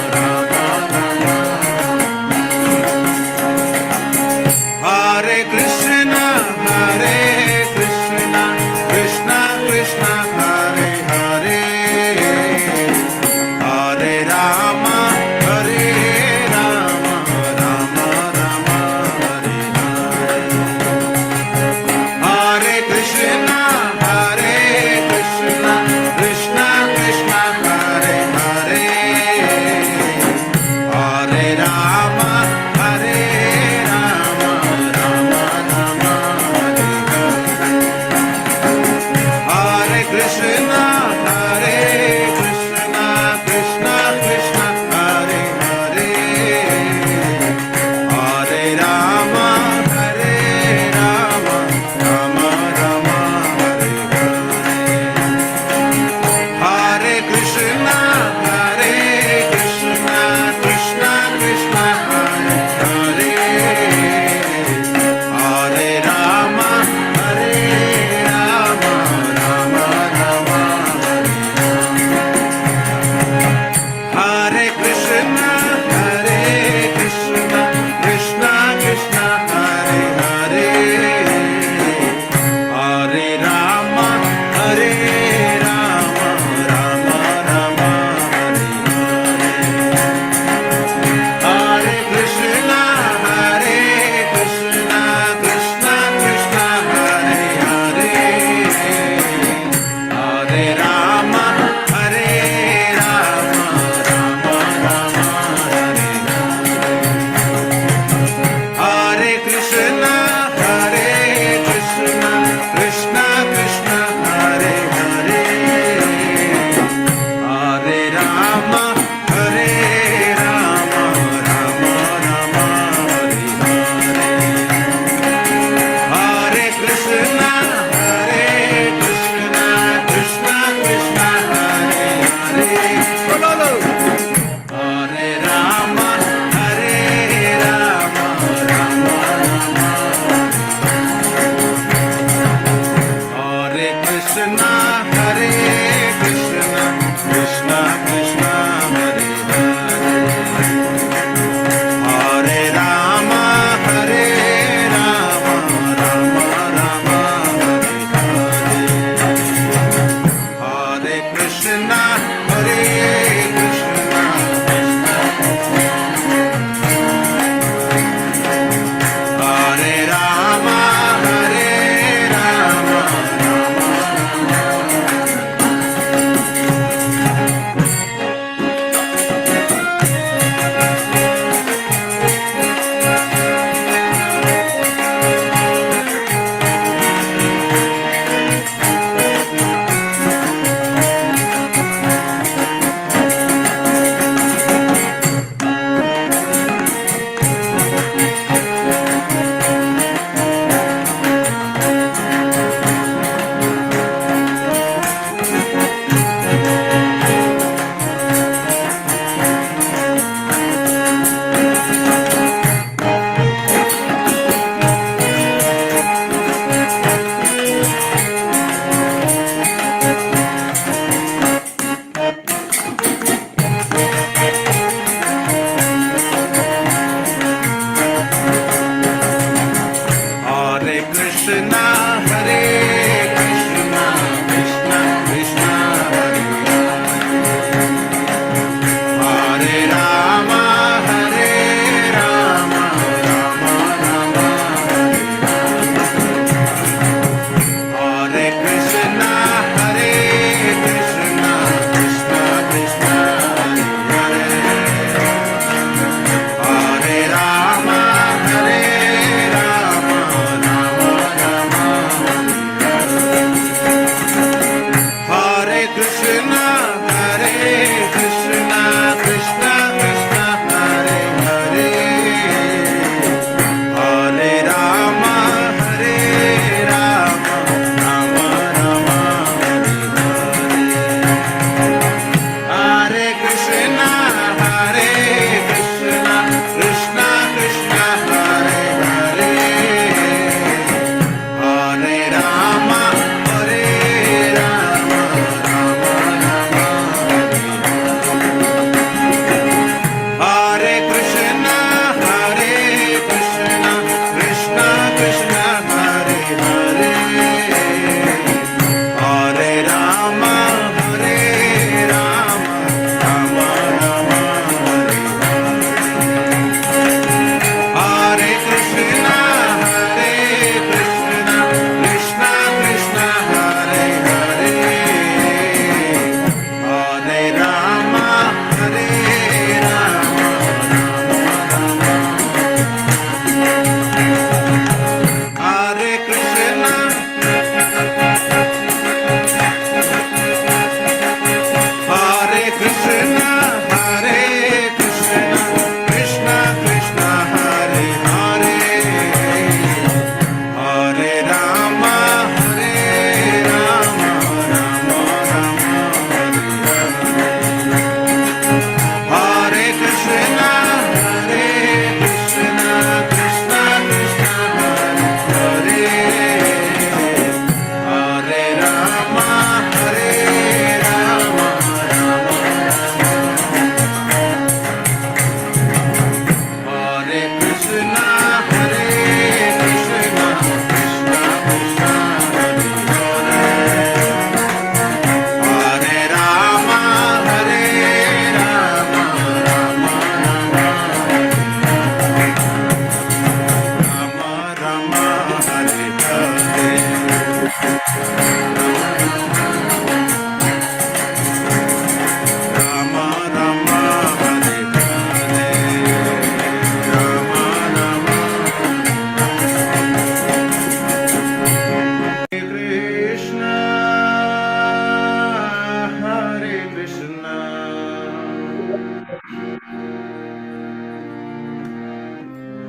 Hare Krishna, Krishna Krishna, Hare Hare, Hare Rama, Hare Rama, Rama Rama, Hare Hare, Hare Krishna, Krishna Krishna, Hare Hare, Hare Rama, Hare Rama, Rama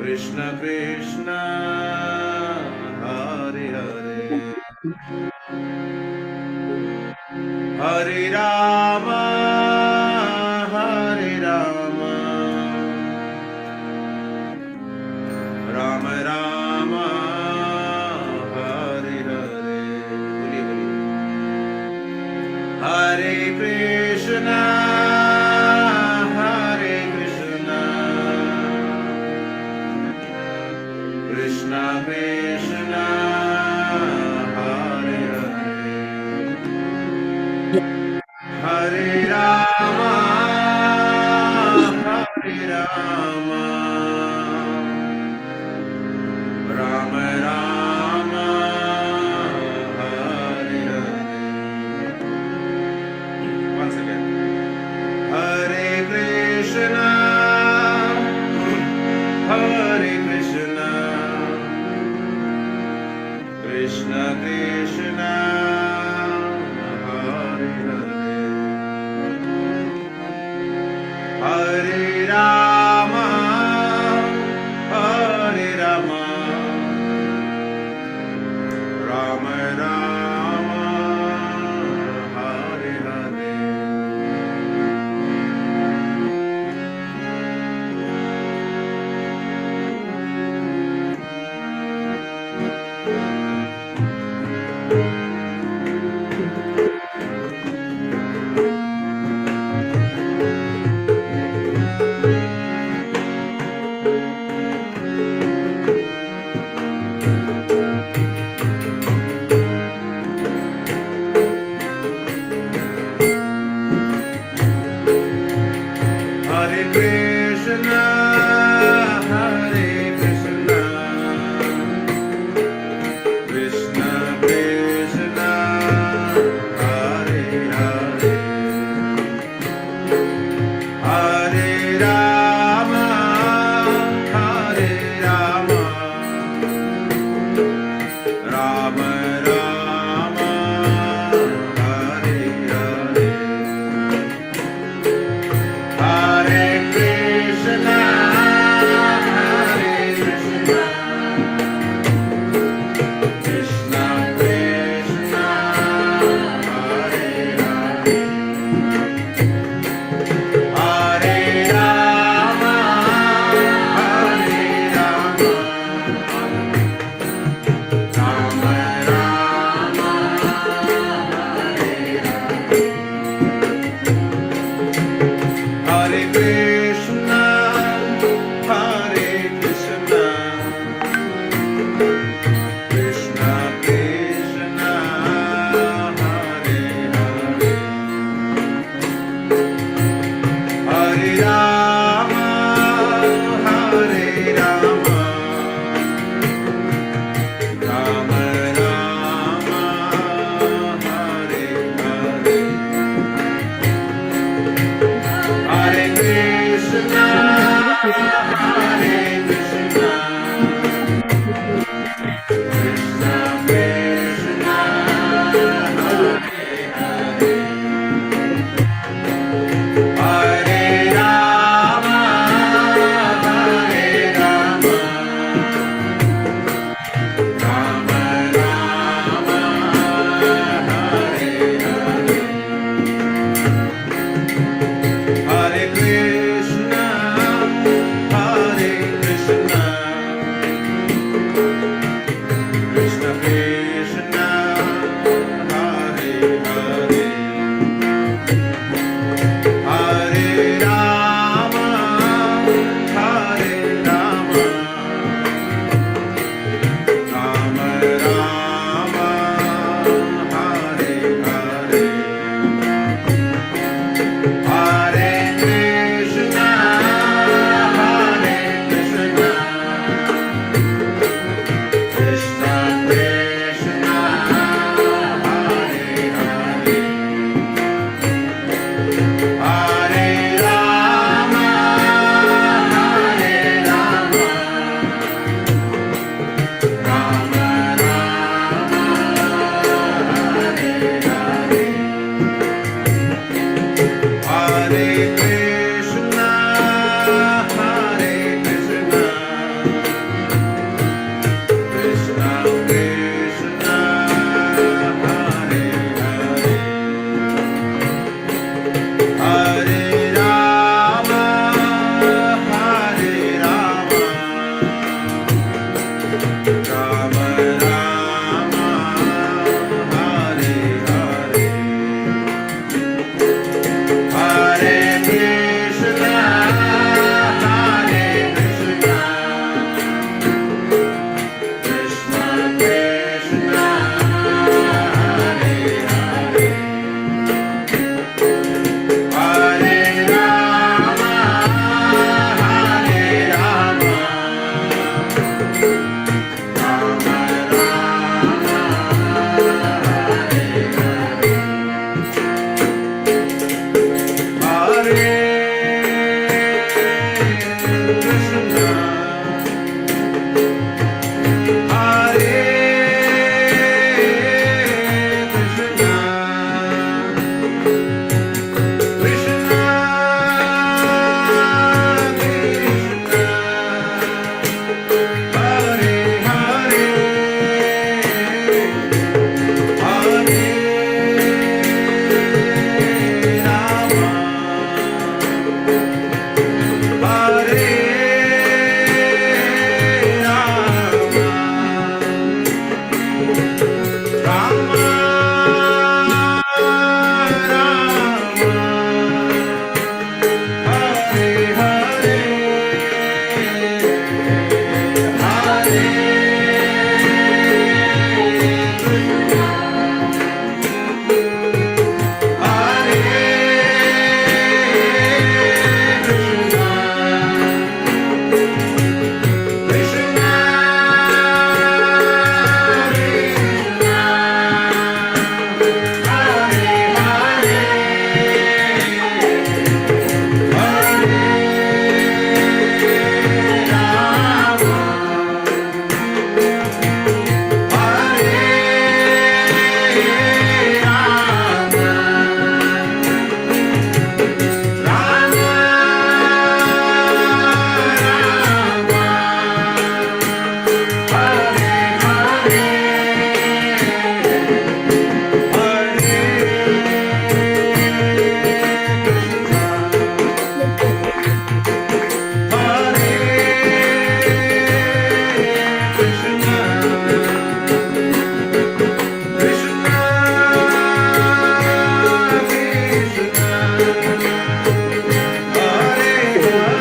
Krishna Krishna Hare Hare Hare Rama Hare Rama Rama Rama Hare Hare Hare Krishna Hare Krishna Krishna Krishna Hare Hare Hare Rama Hare Rama Rama Rama Hare Hare once again Hare Krishna Hare Krishna Krishna Krishna Hare Hare Hare Rama Hare Rama Rama Rama Hare Hare Hare Krishna, Hare Krishna, Krishna Krishna, Hare Hare, Hare Rama, Hare Rama, Rama Rama, Hare Hare. Hare Krishna, Hare Krishna, Krishna Krishna, Hare Hare, Hare Rama, Hare Rama, Rama Rama, Hare Hare. Hare Krishna, Hare Krishna, Krishna Krishna, Hare Hare, Hare Rama, Hare Rama, Rama Rama, Hare Hare. Hare Krishna, Hare Krishna, Krishna Krishna, Hare Hare, Hare Rama, Hare Rama, Rama Rama, Hare Hare. Hare Krishna, Hare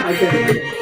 Krishna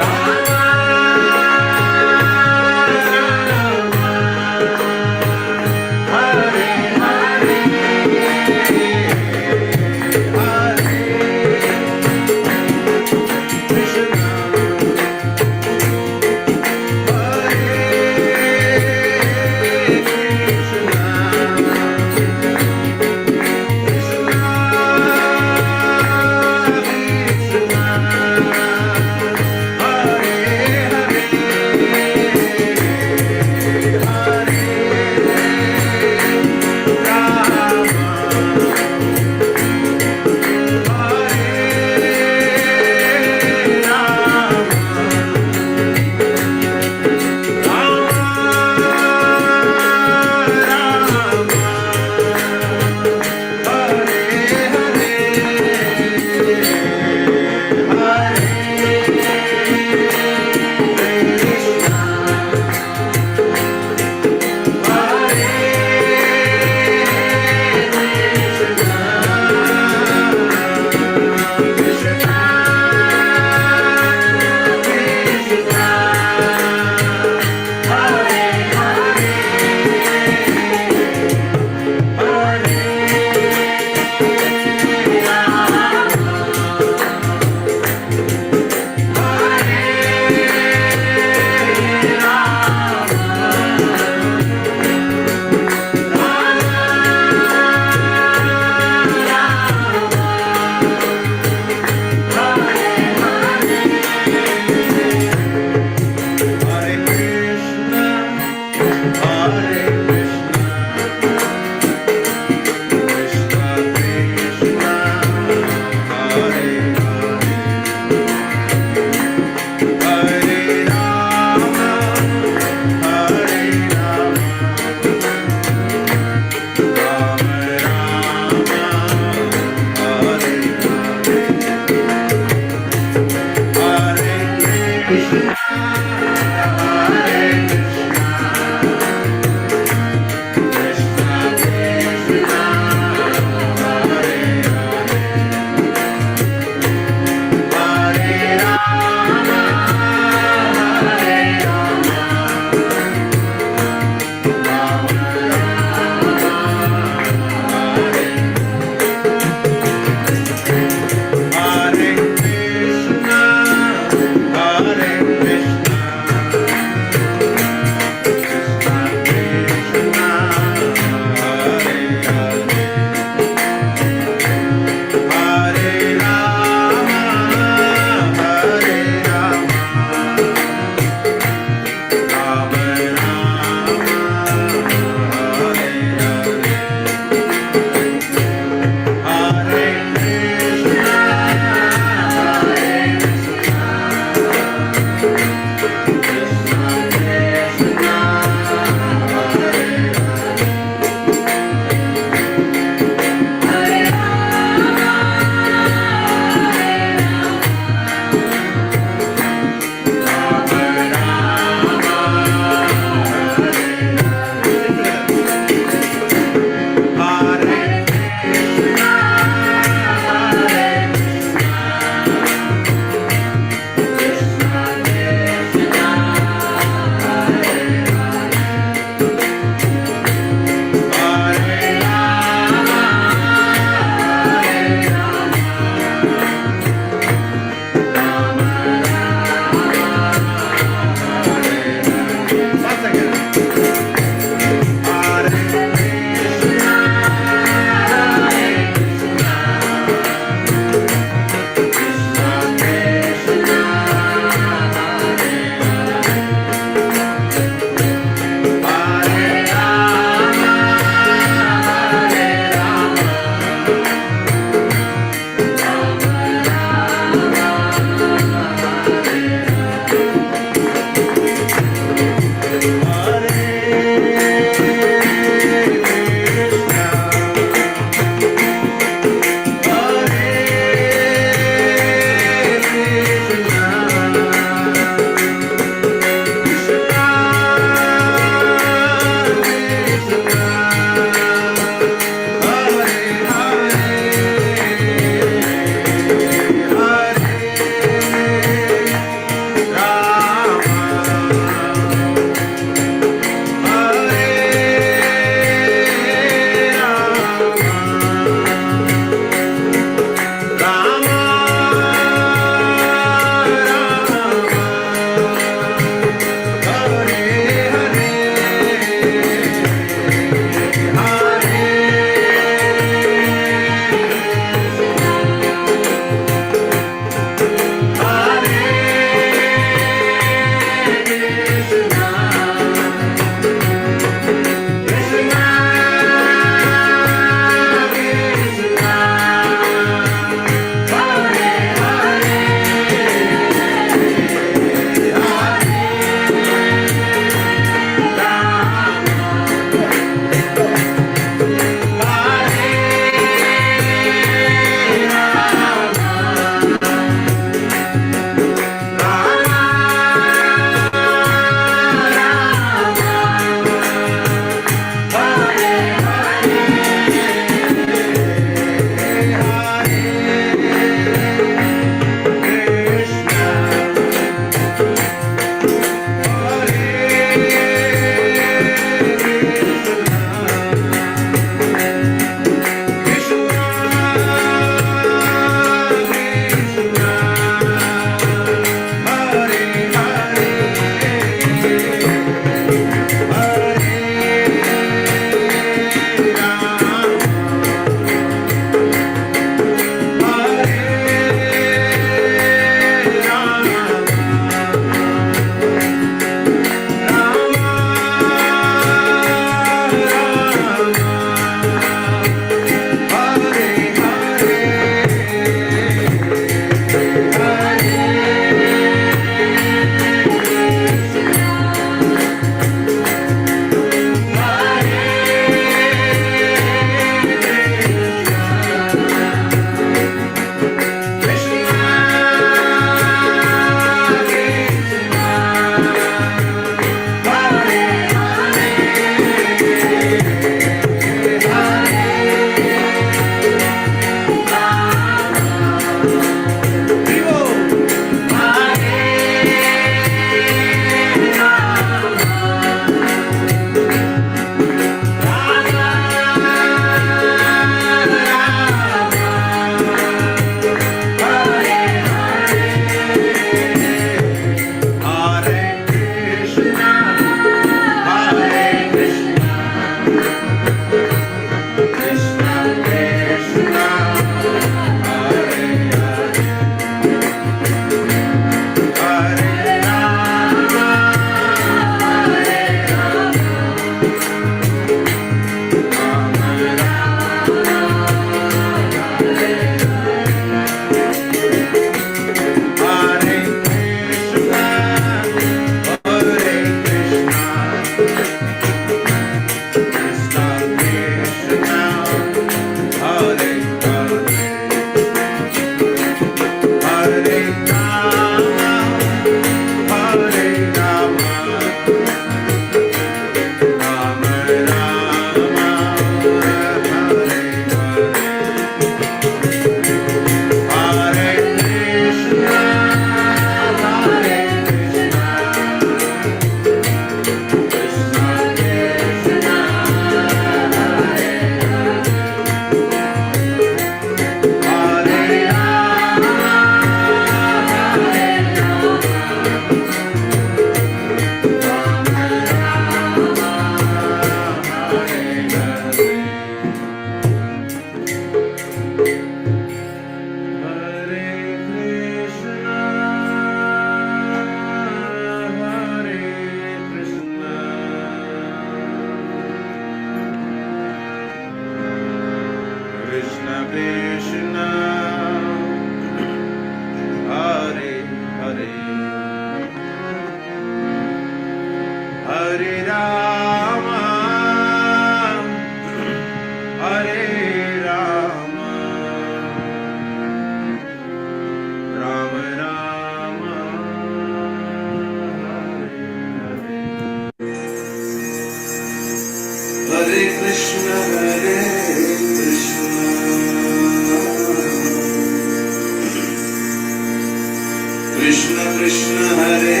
Krishna Krishna Hare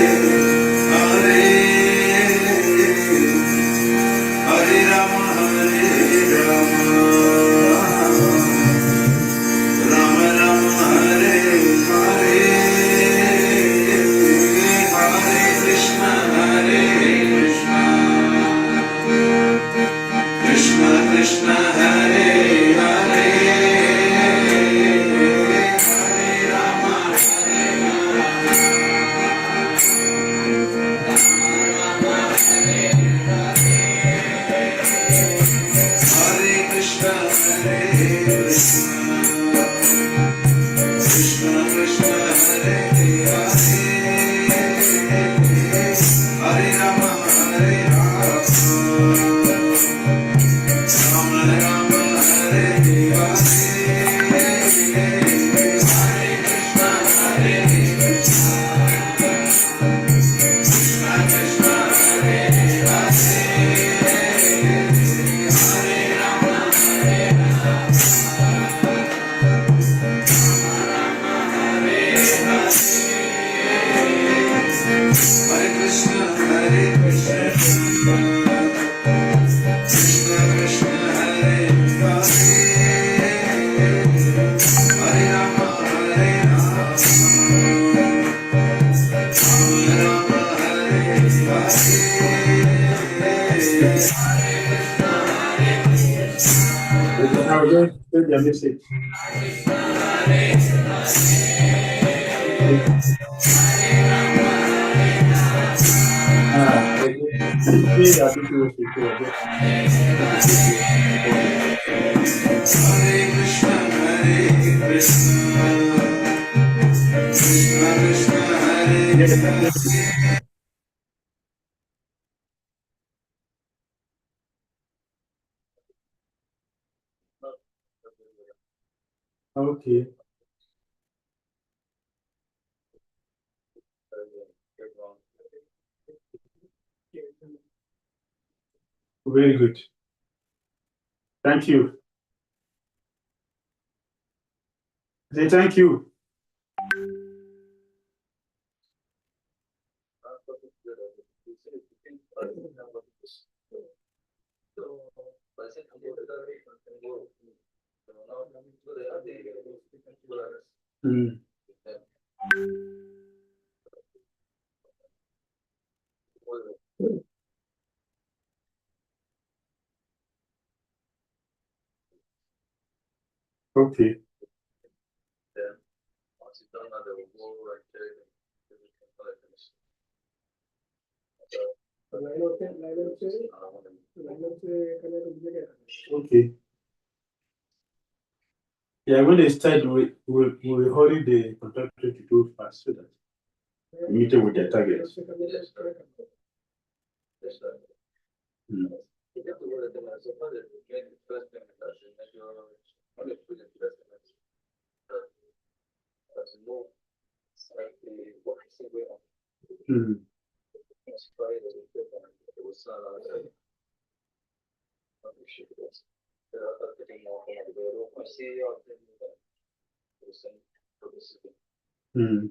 Hare Hare Rama Hare Rama Rama Rama Hare Hare Hare Krishna Krishna Krishna Now just send your message. Say that people will speak to Hare Krishna, Hare Krishna, Krishna Krishna, Hare Hare. Okay. Very good. Thank you. Say thank you. Mm. Okay. Okay. Yeah, when they start, we hurry the contractor to do fast so that meet them with their targets. Mm. Mm. Mm.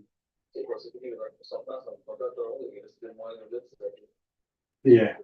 Yeah.